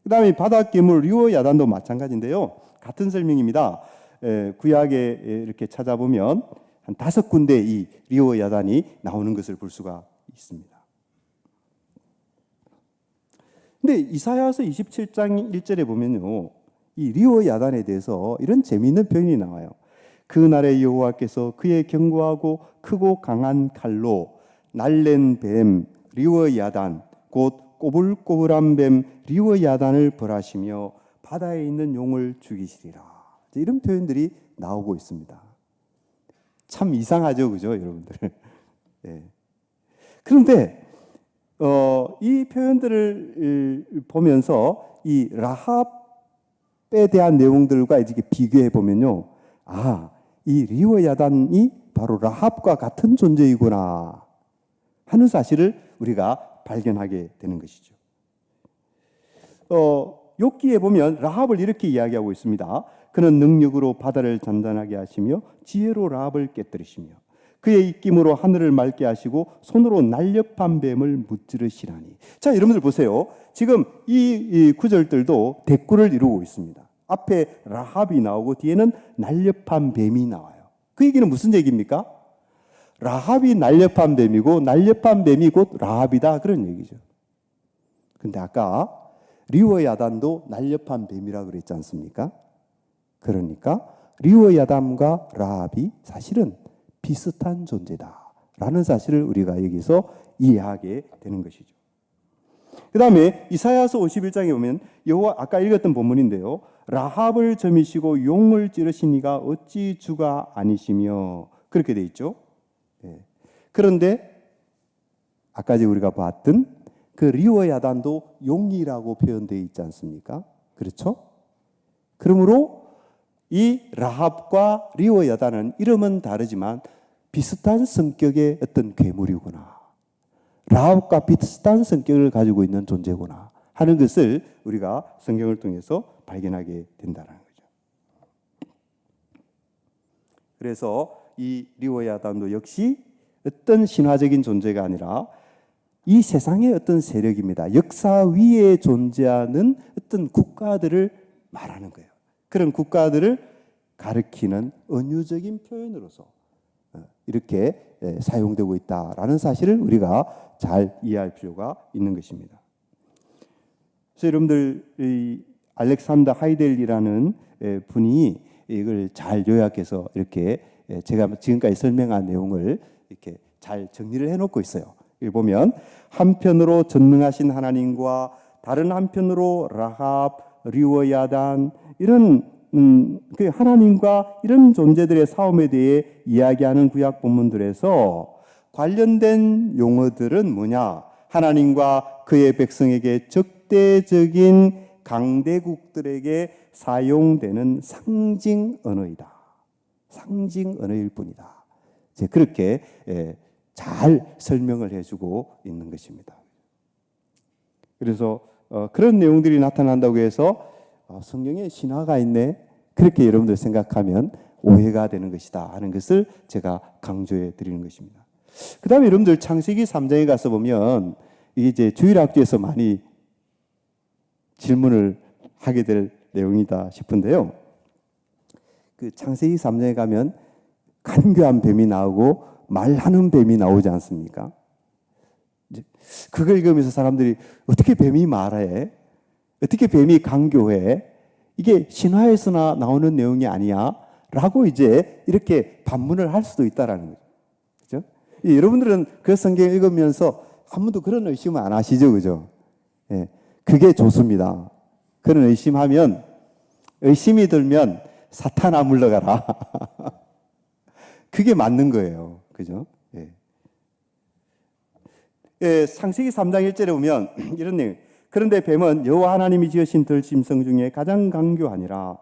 그 다음에 바닷괴물 리워야단도 마찬가지인데요. 같은 설명입니다. 구약에 이렇게 찾아보면 한 5군데 이 리워야단이 나오는 것을 볼 수가 있습니다. 근데 이사야서 27장 1절에 보면요, 이 리워야단에 대해서 이런 재미있는 표현이 나와요. 그날의 여호와께서 그의 견고하고 크고 강한 칼로 날랜 뱀 리워야단 곧 꼬불꼬불한 뱀 리워야단을 벌하시며 바다에 있는 용을 죽이시리라. 이런 표현들이 나오고 있습니다. 참 이상하죠, 그죠, 여러분들? 네. 그런데 이 표현들을 보면서 이 라합에 대한 내용들과 이렇게 비교해 보면요, 이 리워야단이 바로 라합과 같은 존재이구나 하는 사실을 우리가 발견하게 되는 것이죠. 욥기에 보면 라합을 이렇게 이야기하고 있습니다. 그는 능력으로 바다를 잔잔하게 하시며 지혜로 라합을 깨뜨리시며 그의 입김으로 하늘을 맑게 하시고 손으로 날렵한 뱀을 무찌르시라니. 자, 여러분들 보세요. 지금 이 구절들도 대꾸를 이루고 있습니다. 앞에 라합이 나오고 뒤에는 날렵한 뱀이 나와요. 그 얘기는 무슨 얘기입니까? 라합이 날렵한 뱀이고 날렵한 뱀이 곧 라합이다, 그런 얘기죠. 근데 아까 리워 야단도 날렵한 뱀이라 그랬지 않습니까? 그러니까 리워 야담과 라합이 사실은 비슷한 존재다라는 사실을 우리가 여기서 이해하게 되는 것이죠. 그 다음에 이사야서 51장에 보면 여호와, 아까 읽었던 본문인데요, 라합을 점이시고 용을 찌르시니가 어찌 주가 아니시며, 그렇게 돼 있죠. 그런데 아까 우리가 봤던 그 리워 야단도 용이라고 표현되어 있지 않습니까? 그렇죠? 그러므로 이 라합과 리워 야단은 이름은 다르지만 비슷한 성격의 어떤 괴물이구나, 라합과 비슷한 성격을 가지고 있는 존재구나 하는 것을 우리가 성경을 통해서 발견하게 된다는 거죠. 그래서 이 리워 야단도 역시 어떤 신화적인 존재가 아니라 이 세상의 어떤 세력입니다. 역사 위에 존재하는 어떤 국가들을 말하는 거예요. 그런 국가들을 가리키는 은유적인 표현으로서 이렇게 사용되고 있다라는 사실을 우리가 잘 이해할 필요가 있는 것입니다. 그래서 여러분들, 이 알렉산더 하이델이라는 분이 이걸 잘 요약해서 이렇게 제가 지금까지 설명한 내용을 이렇게 잘 정리를 해놓고 있어요. 여기 보면 한편으로 전능하신 하나님과 다른 한편으로 라합, 리워 야단, 이런 그 하나님과 이런 존재들의 싸움에 대해 이야기하는 구약 본문들에서 관련된 용어들은 뭐냐? 하나님과 그의 백성에게 적대적인 강대국들에게 사용되는 상징 언어이다. 상징 언어일 뿐이다. 이제 그렇게 잘 설명을 해주고 있는 것입니다. 그래서 그런 내용들이 나타난다고 해서 성경에 신화가 있네, 그렇게 여러분들 생각하면 오해가 되는 것이다 하는 것을 제가 강조해 드리는 것입니다. 그 다음에 여러분들 창세기 3장에 가서 보면 이게 이제 주일학교에서 많이 질문을 하게 될 내용이다 싶은데요. 그 창세기 3장에 가면 간교한 뱀이 나오고 말하는 뱀이 나오지 않습니까? 그걸 읽으면서 사람들이 어떻게 뱀이 말해? 어떻게 뱀이 간교해? 이게 신화에서나 나오는 내용이 아니야? 라고 이제 이렇게 반문을 할 수도 있다라는 거죠. 그죠? 여러분들은 그 성경 읽으면서 한 번도 그런 의심을 안 하시죠? 그죠? 예, 그게 좋습니다. 그런 의심하면, 의심이 들면 사탄아 물러가라. 그게 맞는 거예요. 그죠? 예. 예, 창세기 3장 1절에 보면 이런 내용. 그런데 뱀은 여호와 하나님이 지으신 들짐승 중에 가장 강교하니라.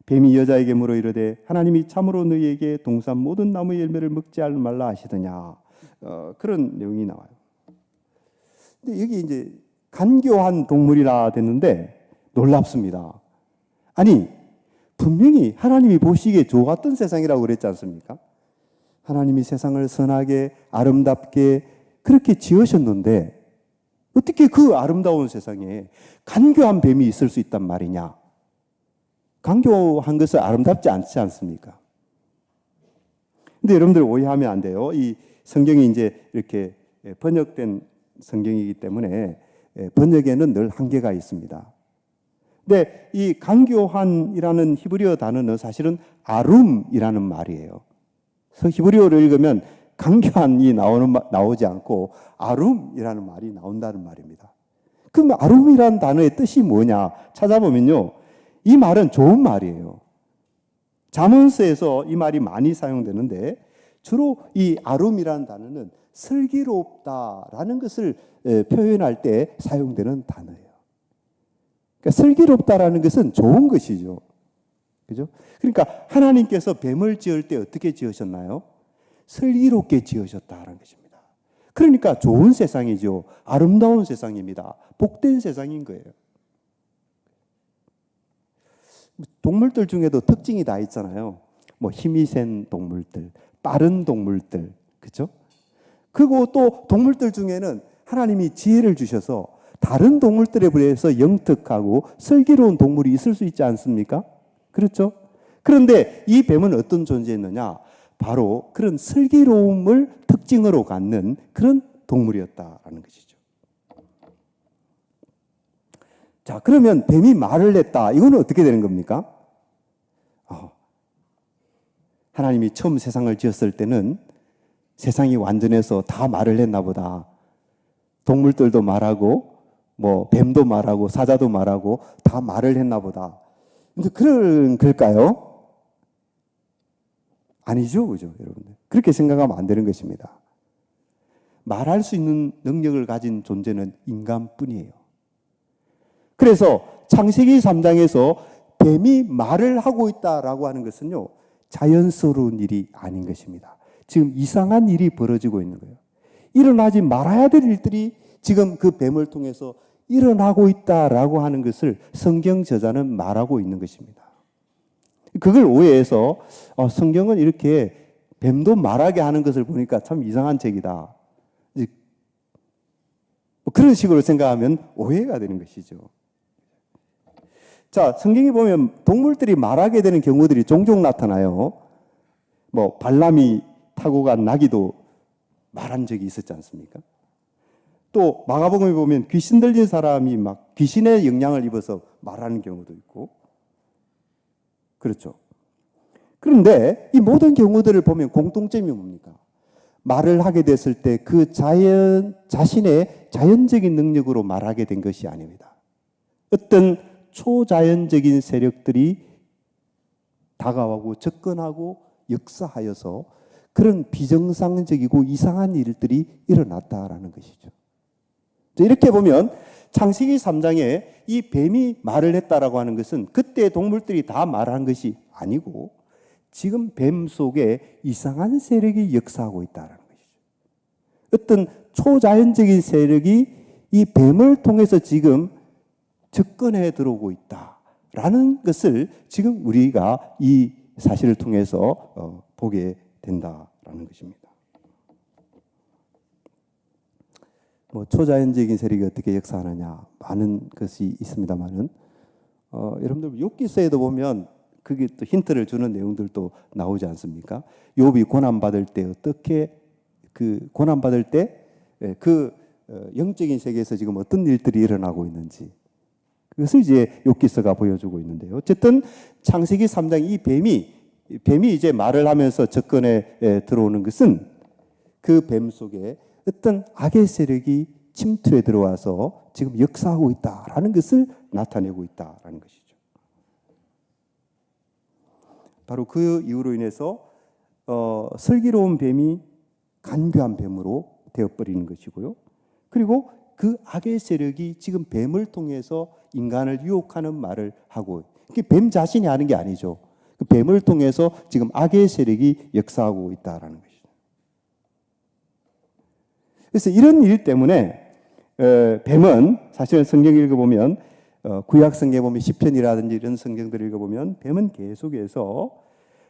뱀이 여자에게 물어 이르되 하나님이 참으로 너희에게 동산 모든 나무의 열매를 먹지 말라 하시더냐. 그런 내용이 나와요. 근데 여기 이제 간교한 동물이라 됐는데 놀랍습니다. 아니, 분명히 하나님이 보시기에 좋았던 세상이라고 그랬지 않습니까? 하나님이 세상을 선하게 아름답게 그렇게 지으셨는데 어떻게 그 아름다운 세상에 간교한 뱀이 있을 수 있단 말이냐? 간교한 것은 아름답지 않지 않습니까? 근데 여러분들 오해하면 안 돼요. 이 성경이 이제 이렇게 번역된 성경이기 때문에 번역에는 늘 한계가 있습니다. 근데 이 간교한이라는 히브리어 단어는 사실은 아룸이라는 말이에요. 그래서 히브리어를 읽으면 간교한이 나오지 않고 아룸이라는 말이 나온다는 말입니다. 그럼 아룸이라는 단어의 뜻이 뭐냐 찾아보면요, 이 말은 좋은 말이에요. 잠언서에서 이 말이 많이 사용되는데 주로 이 아룸이라는 단어는 슬기롭다라는 것을 표현할 때 사용되는 단어예요. 그러니까 슬기롭다라는 것은 좋은 것이죠. 그죠? 그러니까 하나님께서 뱀을 지을 때 어떻게 지으셨나요? 슬기롭게 지으셨다는 것입니다. 그러니까 좋은 세상이죠. 아름다운 세상입니다. 복된 세상인 거예요. 동물들 중에도 특징이 다 있잖아요. 뭐 힘이 센 동물들, 빠른 동물들, 그렇죠? 그리고 또 동물들 중에는 하나님이 지혜를 주셔서 다른 동물들에 비해서 영특하고 슬기로운 동물이 있을 수 있지 않습니까? 그렇죠? 그런데 이 뱀은 어떤 존재였느냐? 바로 그런 슬기로움을 특징으로 갖는 그런 동물이었다라는 것이죠. 자, 그러면 뱀이 말을 했다. 이거는 어떻게 되는 겁니까? 하나님이 처음 세상을 지었을 때는 세상이 완전해서 다 말을 했나 보다. 동물들도 말하고 뭐 뱀도 말하고 사자도 말하고 다 말을 했나 보다. 근데 그럴까요? 아니죠, 그죠, 여러분들? 그렇게 생각하면 안 되는 것입니다. 말할 수 있는 능력을 가진 존재는 인간뿐이에요. 그래서 창세기 3장에서 뱀이 말을 하고 있다라고 하는 것은요, 자연스러운 일이 아닌 것입니다. 지금 이상한 일이 벌어지고 있는 거예요. 일어나지 말아야 될 일들이 지금 그 뱀을 통해서 일어나고 있다라고 하는 것을 성경 저자는 말하고 있는 것입니다. 그걸 오해해서 성경은 이렇게 뱀도 말하게 하는 것을 보니까 참 이상한 책이다. 그런 식으로 생각하면 오해가 되는 것이죠. 자, 성경에 보면 동물들이 말하게 되는 경우들이 종종 나타나요. 뭐 발람이 타고 간 나귀도 말한 적이 있었지 않습니까? 또 마가복음에 보면 귀신 들린 사람이 막 귀신의 영향을 입어서 말하는 경우도 있고, 그렇죠. 그런데 이 모든 경우들을 보면 공통점이 뭡니까? 말을 하게 됐을 때 그 자신의 자연적인 능력으로 말하게 된 것이 아닙니다. 어떤 초자연적인 세력들이 다가오고 접근하고 역사하여서 그런 비정상적이고 이상한 일들이 일어났다라는 것이죠. 이렇게 보면 창세기 3장에 이 뱀이 말을 했다라고 하는 것은 그때 동물들이 다 말한 것이 아니고 지금 뱀 속에 이상한 세력이 역사하고 있다는 것이죠. 어떤 초자연적인 세력이 이 뱀을 통해서 지금 접근해 들어오고 있다라는 것을 지금 우리가 이 사실을 통해서 보게 된다라는 것입니다. 뭐 초자연적인 세력이 어떻게 역사하느냐 많은 것이 있습니다만은 여러분들 욥기서에도 보면 그게 또 힌트를 주는 내용들도 나오지 않습니까? 욥이 고난 받을 때 어떻게 그 고난 받을 때 그 영적인 세계에서 지금 어떤 일들이 일어나고 있는지 그것을 이제 욥기서가 보여주고 있는데요. 어쨌든 창세기 3장 이 뱀이 이제 말을 하면서 접근에 들어오는 것은 그 뱀 속에 어떤 악의 세력이 침투해 들어와서 지금 역사하고 있다라는 것을 나타내고 있다라는 것이죠. 바로 그 이유로 인해서 슬기로운 뱀이 간교한 뱀으로 되어버리는 것이고요. 그리고 그 악의 세력이 지금 뱀을 통해서 인간을 유혹하는 말을 하고, 그게 뱀 자신이 하는 게 아니죠. 그 뱀을 통해서 지금 악의 세력이 역사하고 있다라는 것이죠. 그래서 이런 일 때문에 뱀은 사실은 성경 읽어보면 구약 성경에 보면 시편이라든지 이런 성경들을 읽어보면 뱀은 계속해서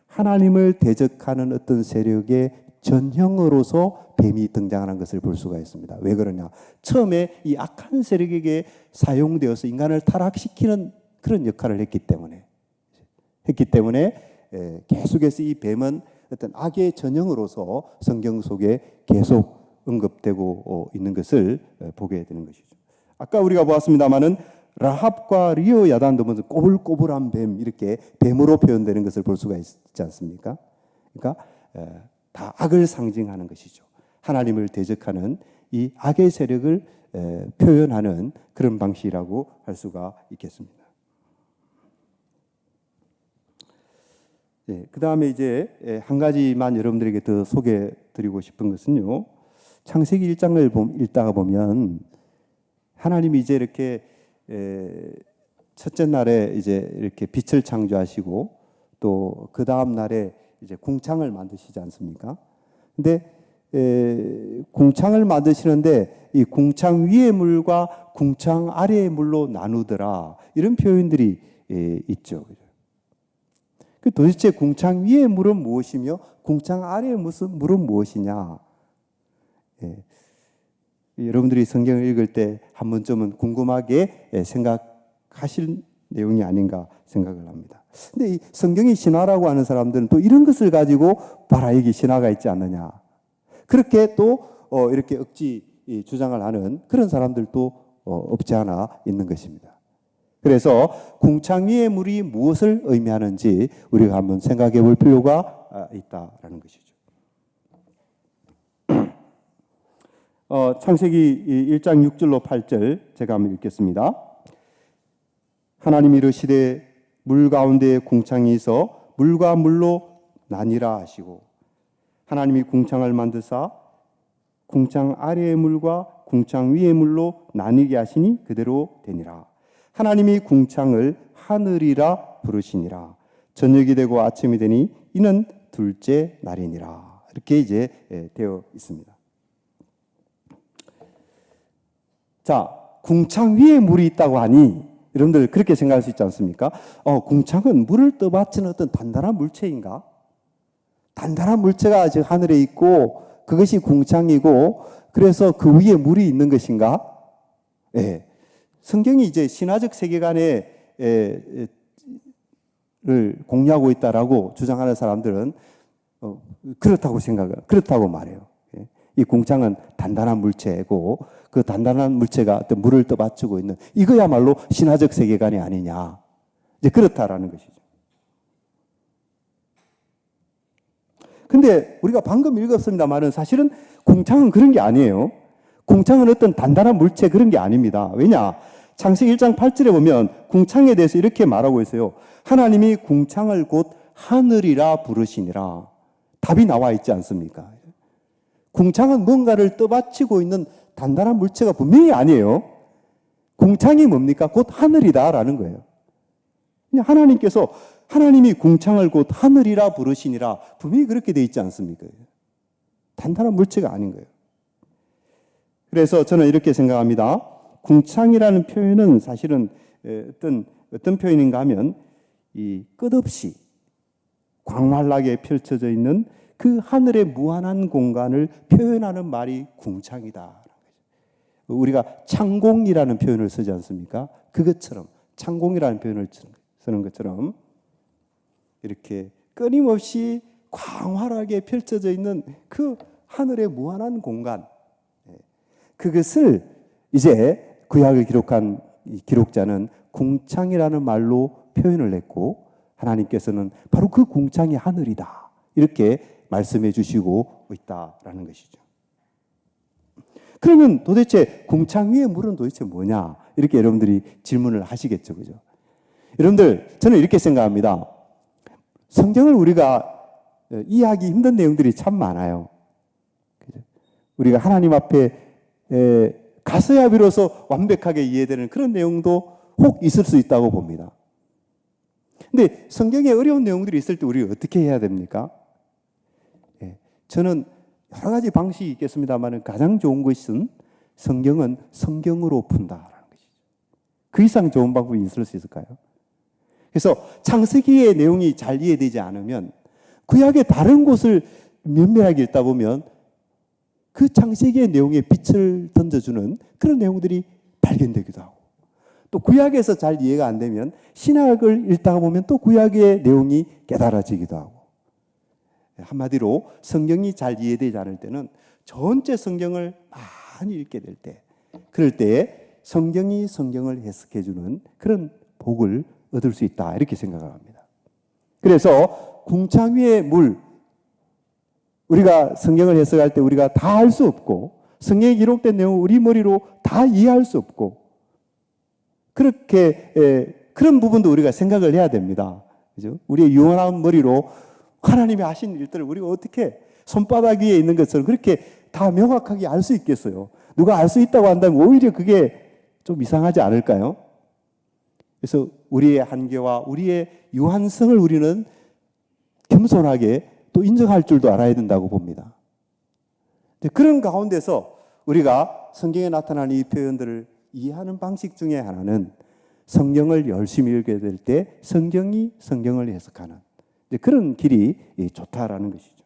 하나님을 대적하는 어떤 세력의 전형으로서 뱀이 등장하는 것을 볼 수가 있습니다. 왜 그러냐? 처음에 이 악한 세력에게 사용되어서 인간을 타락시키는 그런 역할을 했기 때문에 계속해서 이 뱀은 어떤 악의 전형으로서 성경 속에 계속 언급되고 있는 것을 보게 되는 것이죠. 아까 우리가 보았습니다마는 라합과 리어 야단도 먼저 꼬불꼬불한 뱀 이렇게 뱀으로 표현되는 것을 볼 수가 있지 않습니까? 그러니까 다 악을 상징하는 것이죠. 하나님을 대적하는 이 악의 세력을 표현하는 그런 방식이라고 할 수가 있겠습니다. 그 다음에 이제 한 가지만 여러분들에게 더 소개드리고 싶은 것은요. 창세기 1장을 읽다가 보면 하나님이 이제 이렇게 첫째 날에 이제 이렇게 빛을 창조하시고 또 그 다음 날에 이제 궁창을 만드시지 않습니까? 근데 궁창을 만드시는데 이 궁창 위의 물과 궁창 아래의 물로 나누더라 이런 표현들이 있죠. 도대체 궁창 위의 물은 무엇이며 궁창 아래의 물은 무엇이냐? 여러분들이 성경을 읽을 때 한 번쯤은 궁금하게 생각하실 내용이 아닌가 생각을 합니다. 근데 이 성경이 신화라고 하는 사람들은 또 이런 것을 가지고 봐라, 여기 신화가 있지 않느냐. 그렇게 또 이렇게 억지 주장을 하는 그런 사람들도 없지 않아 있는 것입니다. 그래서 궁창 위의 물이 무엇을 의미하는지 우리가 한번 생각해 볼 필요가 있다라는 것이죠. 창세기 1장 6절로 8절 제가 한번 읽겠습니다. 하나님이 이르시되 물 가운데에 궁창이 있어 물과 물로 나뉘라 하시고 하나님이 궁창을 만드사 궁창 아래의 물과 궁창 위의 물로 나뉘게 하시니 그대로 되니라. 하나님이 궁창을 하늘이라 부르시니라. 저녁이 되고 아침이 되니 이는 둘째 날이니라. 이렇게 이제 되어 있습니다. 자, 궁창 위에 물이 있다고 하니 여러분들 그렇게 생각할 수 있지 않습니까? 궁창은 물을 떠받치는 어떤 단단한 물체인가? 단단한 물체가 즉 하늘에 있고 그것이 궁창이고 그래서 그 위에 물이 있는 것인가? 예. 성경이 이제 신화적 세계관을 공유하고 있다라고 주장하는 사람들은 그렇다고 말해요. 이 궁창은 단단한 물체고 그 단단한 물체가 어떤 물을 떠받치고 있는 이거야말로 신화적 세계관이 아니냐. 이제 그렇다라는 것이죠. 근데 우리가 방금 읽었습니다만은 사실은 궁창은 그런 게 아니에요. 궁창은 어떤 단단한 물체 그런 게 아닙니다. 왜냐? 창세기 1장 8절에 보면 궁창에 대해서 이렇게 말하고 있어요. 하나님이 궁창을 곧 하늘이라 부르시니라. 답이 나와 있지 않습니까? 궁창은 뭔가를 떠받치고 있는 단단한 물체가 분명히 아니에요. 궁창이 뭡니까? 곧 하늘이다라는 거예요. 하나님께서 하나님이 궁창을 곧 하늘이라 부르시니라 분명히 그렇게 돼 있지 않습니까? 단단한 물체가 아닌 거예요. 그래서 저는 이렇게 생각합니다. 궁창이라는 표현은 사실은 어떤 표현인가 하면 이 끝없이 광활하게 펼쳐져 있는 그 하늘의 무한한 공간을 표현하는 말이 궁창이다. 우리가 창공이라는 표현을 쓰지 않습니까? 그것처럼 창공이라는 표현을 쓰는 것처럼 이렇게 끊임없이 광활하게 펼쳐져 있는 그 하늘의 무한한 공간, 그것을 이제 구약을 기록한 기록자는 궁창이라는 말로 표현을 했고 하나님께서는 바로 그 궁창이 하늘이다 이렇게 말씀해 주시고 있다라는 것이죠. 그러면 도대체 궁창 위의 물은 도대체 뭐냐? 이렇게 여러분들이 질문을 하시겠죠. 그죠? 여러분들, 저는 이렇게 생각합니다. 성경을 우리가 이해하기 힘든 내용들이 참 많아요. 그죠? 우리가 하나님 앞에 가서야 비로소 완벽하게 이해되는 그런 내용도 혹 있을 수 있다고 봅니다. 근데 성경에 어려운 내용들이 있을 때 우리가 어떻게 해야 됩니까? 저는 여러 가지 방식이 있겠습니다만 가장 좋은 것은 성경은 성경으로 푼다라는 것이죠. 그 이상 좋은 방법이 있을 수 있을까요? 그래서 창세기의 내용이 잘 이해되지 않으면 구약의 다른 곳을 면밀하게 읽다 보면 그 창세기의 내용에 빛을 던져주는 그런 내용들이 발견되기도 하고 또 구약에서 잘 이해가 안 되면 신약을 읽다가 보면 또 구약의 내용이 깨달아지기도 하고 한마디로 성경이 잘 이해되지 않을 때는 전체 성경을 많이 읽게 될 때 그럴 때에 성경이 성경을 해석해 주는 그런 복을 얻을 수 있다 이렇게 생각을 합니다. 그래서 궁창 위의 물 우리가 성경을 해석할 때 우리가 다 알 수 없고 성경에 기록된 내용을 우리 머리로 다 이해할 수 없고 그렇게 그런 부분도 우리가 생각을 해야 됩니다. 그죠? 우리의 유한한 머리로 하나님이 하신 일들을 우리가 어떻게 손바닥 위에 있는 것처럼 그렇게 다 명확하게 알 수 있겠어요? 누가 알 수 있다고 한다면 오히려 그게 좀 이상하지 않을까요? 그래서 우리의 한계와 우리의 유한성을 우리는 겸손하게 또 인정할 줄도 알아야 된다고 봅니다. 그런 가운데서 우리가 성경에 나타나는 이 표현들을 이해하는 방식 중에 하나는 성경을 열심히 읽게 될 때 성경이 성경을 해석하는 그런 길이 좋다라는 것이죠.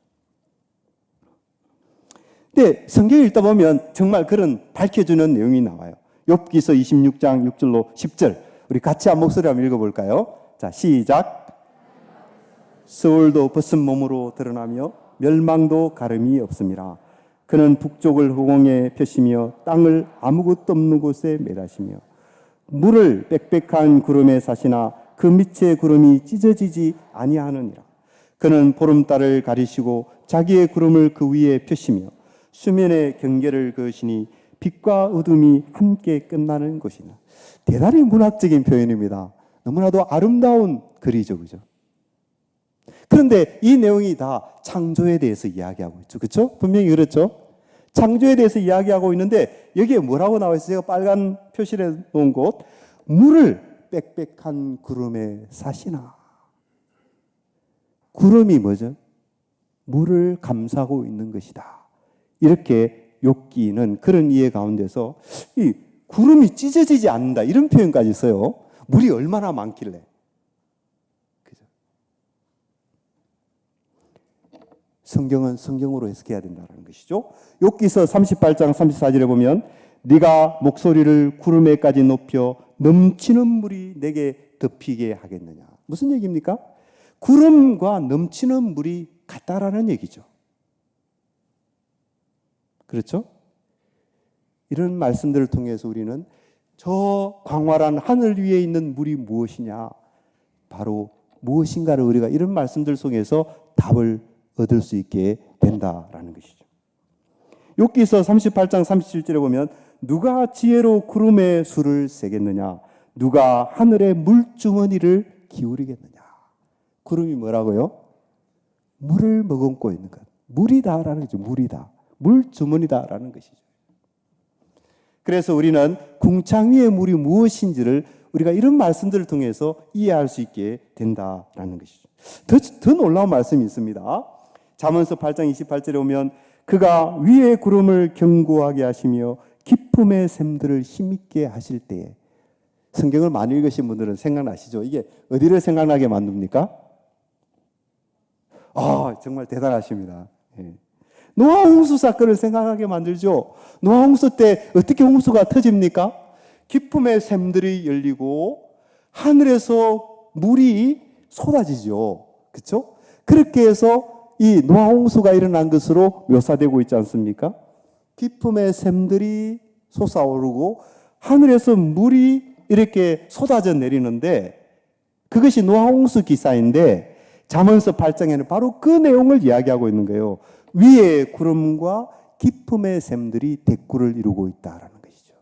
근데 성경을 읽다 보면 정말 그런 밝혀주는 내용이 나와요. 욥기서 26장 6절로 10절. 우리 같이 한 목소리 한번 읽어볼까요? 자, 시작. 서울도 벗은 몸으로 드러나며 멸망도 가름이 없음이라. 그는 북쪽을 허공에 펴시며 땅을 아무것도 없는 곳에 매다시며 물을 빽빽한 구름에 사시나 그 밑에 구름이 찢어지지 아니하느니라. 그는 보름달을 가리시고 자기의 구름을 그 위에 펴시며 수면의 경계를 그으시니 빛과 어둠이 함께 끝나는 것이나. 대단히 문학적인 표현입니다. 너무나도 아름다운 글이죠, 그죠? 그런데 이 내용이 다 창조에 대해서 이야기하고 있죠, 그렇죠? 분명히 그렇죠? 창조에 대해서 이야기하고 있는데 여기에 뭐라고 나와 있어요? 제가 빨간 표시를 해 놓은 곳, 물을 빽빽한 구름에 사시나. 구름이 뭐죠? 물을 감싸고 있는 것이다. 이렇게 욥기는 그런 이해 가운데서 이 구름이 찢어지지 않는다 이런 표현까지 써요. 물이 얼마나 많길래. 그죠? 성경은 성경으로 해석해야 된다는 것이죠. 욥기서 38장 34절에 보면 네가 목소리를 구름에까지 높여 넘치는 물이 내게 덮이게 하겠느냐. 무슨 얘기입니까? 구름과 넘치는 물이 같다라는 얘기죠. 그렇죠? 이런 말씀들을 통해서 우리는 저 광활한 하늘 위에 있는 물이 무엇이냐, 바로 무엇인가를 우리가 이런 말씀들 속에서 답을 얻을 수 있게 된다라는 것이죠. 욥기서 38장 37절에 보면 누가 지혜로 구름의 수를 세겠느냐, 누가 하늘의 물주머니를 기울이겠느냐. 구름이 뭐라고요? 물을 머금고 있는 것. 물이다라는 거죠. 물이다. 물주머니다라는 것이죠. 그래서 우리는 궁창 위의 물이 무엇인지를 우리가 이런 말씀들을 통해서 이해할 수 있게 된다라는 것이죠. 더 놀라운 말씀이 있습니다. 잠언서 8장 28절에 보면 그가 위의 구름을 견고하게 하시며 깊음의 샘들을 힘있게 하실 때에. 성경을 많이 읽으신 분들은 생각나시죠? 이게 어디를 생각나게 만듭니까? 정말 대단하십니다. 예. 노아 홍수 사건을 생각하게 만들죠. 노아 홍수 때 어떻게 홍수가 터집니까? 깊음의 샘들이 열리고 하늘에서 물이 쏟아지죠. 그렇죠? 그렇게 해서 이 노아 홍수가 일어난 것으로 묘사되고 있지 않습니까? 깊음의 샘들이 솟아오르고 하늘에서 물이 이렇게 쏟아져 내리는데 그것이 노아 홍수 기사인데 잠언서 8장에는 바로 그 내용을 이야기하고 있는 거예요. 위에 구름과 깊음의 샘들이 대꾸를 이루고 있다라는 것이죠.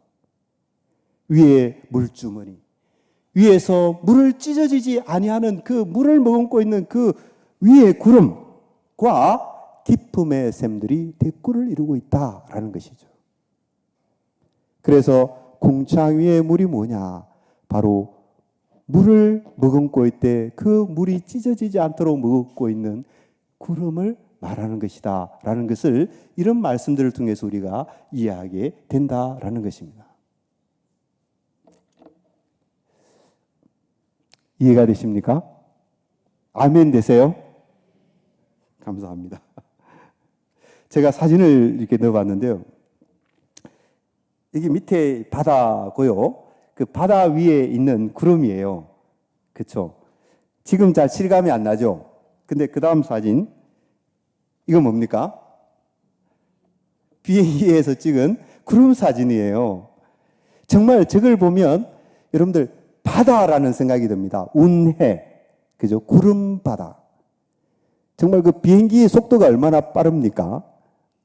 위에 물주머니, 위에서 물을 찢어지지 아니하는 그 물을 머금고 있는 그 위에 구름과 깊음의 샘들이 대꾸를 이루고 있다라는 것이죠. 그래서 궁창 위의 물이 뭐냐? 바로 물을 머금고 있대 그 물이 찢어지지 않도록 머금고 있는 구름을 말하는 것이다 라는 것을 이런 말씀들을 통해서 우리가 이해하게 된다라는 것입니다. 이해가 되십니까? 아멘 되세요? 감사합니다. 제가 사진을 이렇게 넣어봤는데요. 여기 밑에 바다고요. 그 바다 위에 있는 구름이에요. 그렇죠? 지금 잘 실감이 안 나죠? 근데 그 다음 사진, 이건 뭡니까? 비행기에서 찍은 구름 사진이에요. 정말 저걸 보면 여러분들 바다라는 생각이 듭니다. 운해, 그죠? 구름 바다. 정말 그 비행기의 속도가 얼마나 빠릅니까?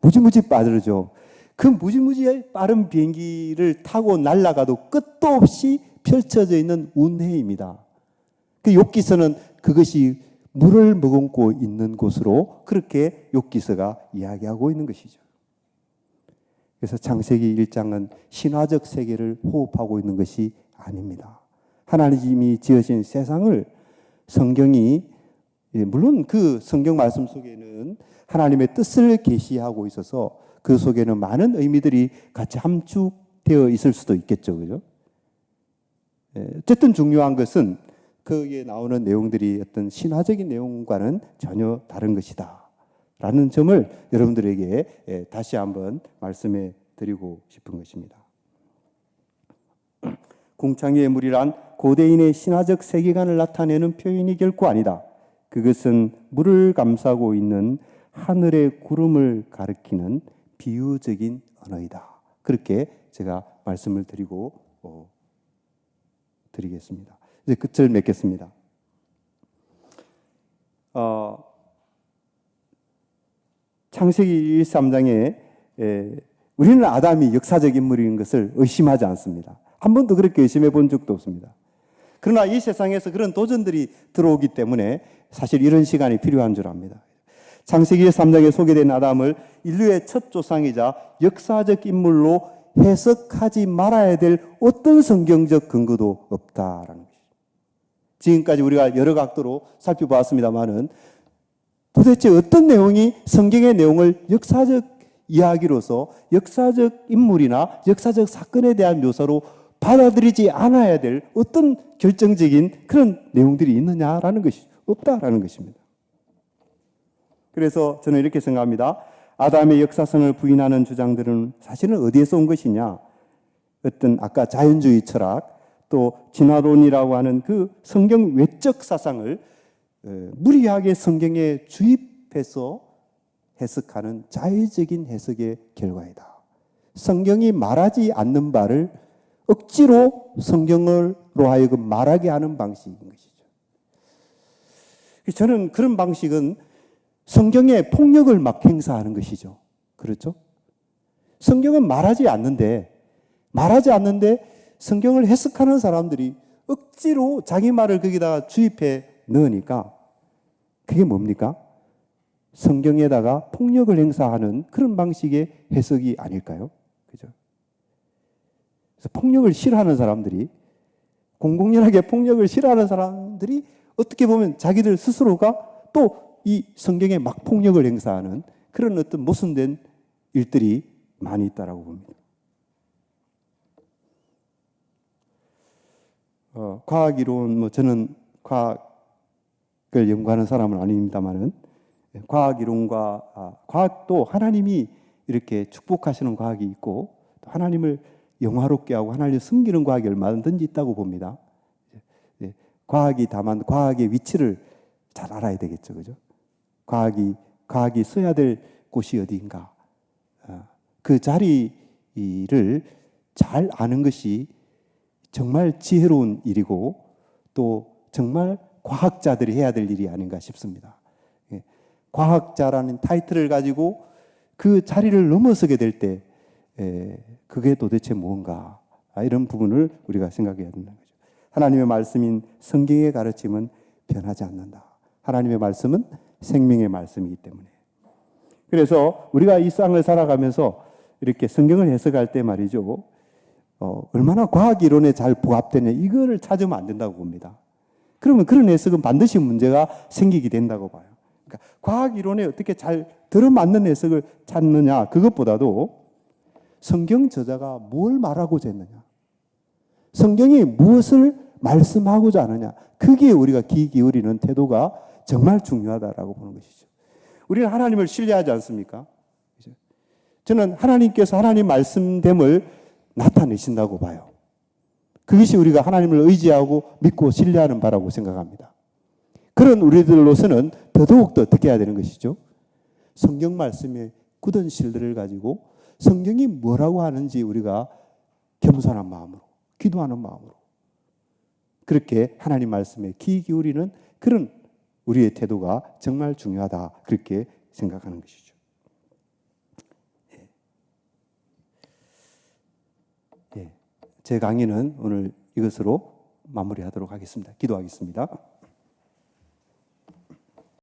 무지무지 빠르죠. 그 무지무지 빠른 비행기를 타고 날아가도 끝도 없이 펼쳐져 있는 운해입니다. 그 욥기서는 그것이 물을 머금고 있는 곳으로 그렇게 욥기서가 이야기하고 있는 것이죠. 그래서 창세기 1장은 신화적 세계를 호흡하고 있는 것이 아닙니다. 하나님이 지으신 세상을 성경이, 물론 그 성경 말씀 속에는 하나님의 뜻을 계시하고 있어서 그 속에는 많은 의미들이 같이 함축되어 있을 수도 있겠죠. 그죠? 어쨌든 중요한 것은 거기에 나오는 내용들이 어떤 신화적인 내용과는 전혀 다른 것이다 라는 점을 여러분들에게 다시 한번 말씀해 드리고 싶은 것입니다. 궁창의 물이란 고대인의 신화적 세계관을 나타내는 표현이 결코 아니다. 그것은 물을 감싸고 있는 하늘의 구름을 가리키는 비유적인 언어이다. 그렇게 제가 말씀을 드리겠습니다. 이제 끝을 맺겠습니다. 창세기 1~3장에 우리는 아담이 역사적 인물인 것을 의심하지 않습니다. 한 번도 그렇게 의심해 본 적도 없습니다. 그러나 이 세상에서 그런 도전들이 들어오기 때문에 사실 이런 시간이 필요한 줄 압니다. 창세기 3장에 소개된 아담을 인류의 첫 조상이자 역사적 인물로 해석하지 말아야 될 어떤 성경적 근거도 없다라는 것이죠. 지금까지 우리가 여러 각도로 살펴보았습니다만은 도대체 어떤 내용이 성경의 내용을 역사적 이야기로서 역사적 인물이나 역사적 사건에 대한 묘사로 받아들이지 않아야 될 어떤 결정적인 그런 내용들이 있느냐라는 것이 없다라는 것입니다. 그래서 저는 이렇게 생각합니다. 아담의 역사성을 부인하는 주장들은 사실은 어디에서 온 것이냐? 어떤 아까 자연주의 철학 또 진화론이라고 하는 그 성경 외적 사상을 무리하게 성경에 주입해서 해석하는 자의적인 해석의 결과이다. 성경이 말하지 않는 바를 억지로 성경으로 하여금 말하게 하는 방식인 것이죠. 저는 그런 방식은 성경의 폭력을 막 행사하는 것이죠. 그렇죠? 성경은 말하지 않는데 성경을 해석하는 사람들이 억지로 자기 말을 거기다가 주입해 넣으니까 그게 뭡니까? 성경에다가 폭력을 행사하는 그런 방식의 해석이 아닐까요? 그죠? 그래서 폭력을 싫어하는 사람들이, 공공연하게 폭력을 싫어하는 사람들이 어떻게 보면 자기들 스스로가 또 이 성경에 막 폭력을 행사하는 그런 어떤 모순된 일들이 많이 있다라고 봅니다. 과학 이론, 저는 과학을 연구하는 사람은 아닙니다만은 과학 이론과 과학도 하나님이 이렇게 축복하시는 과학이 있고 또 하나님을 영화롭게 하고 하나님을 숨기는 과학이 얼마든지 있다고 봅니다. 과학이 다만 과학의 위치를 잘 알아야 되겠죠, 그죠? 과학이 써야 될 곳이 어디인가? 그 자리를 잘 아는 것이 정말 지혜로운 일이고 또 정말 과학자들이 해야 될 일이 아닌가 싶습니다. 과학자라는 타이틀을 가지고 그 자리를 넘어서게 될 때 그게 도대체 무언가, 이런 부분을 우리가 생각해야 된다는 거죠. 하나님의 말씀인 성경의 가르침은 변하지 않는다. 하나님의 말씀은 생명의 말씀이기 때문에. 그래서 우리가 이 땅을 살아가면서 이렇게 성경을 해석할 때 말이죠, 얼마나 과학 이론에 잘 부합되냐, 이거를 찾으면 안 된다고 봅니다. 그러면 그런 해석은 반드시 문제가 생기게 된다고 봐요. 그러니까 과학 이론에 어떻게 잘 들어맞는 해석을 찾느냐, 그것보다도 성경 저자가 뭘 말하고자 했느냐, 성경이 무엇을 말씀하고자 하느냐, 그게 우리가 귀 기울이는 태도가 정말 중요하다라고 보는 것이죠. 우리는 하나님을 신뢰하지 않습니까? 저는 하나님께서 하나님 말씀됨을 나타내신다고 봐요. 그것이 우리가 하나님을 의지하고 믿고 신뢰하는 바라고 생각합니다. 그런 우리들로서는 더더욱더 어떻게 해야 되는 것이죠? 성경 말씀에 굳은 신뢰를 가지고 성경이 뭐라고 하는지 우리가 겸손한 마음으로, 기도하는 마음으로 그렇게 하나님 말씀에 귀 기울이는 그런 우리의 태도가 정말 중요하다, 그렇게 생각하는 것이죠. 제 강의는 오늘 이것으로 마무리하도록 하겠습니다. 기도하겠습니다.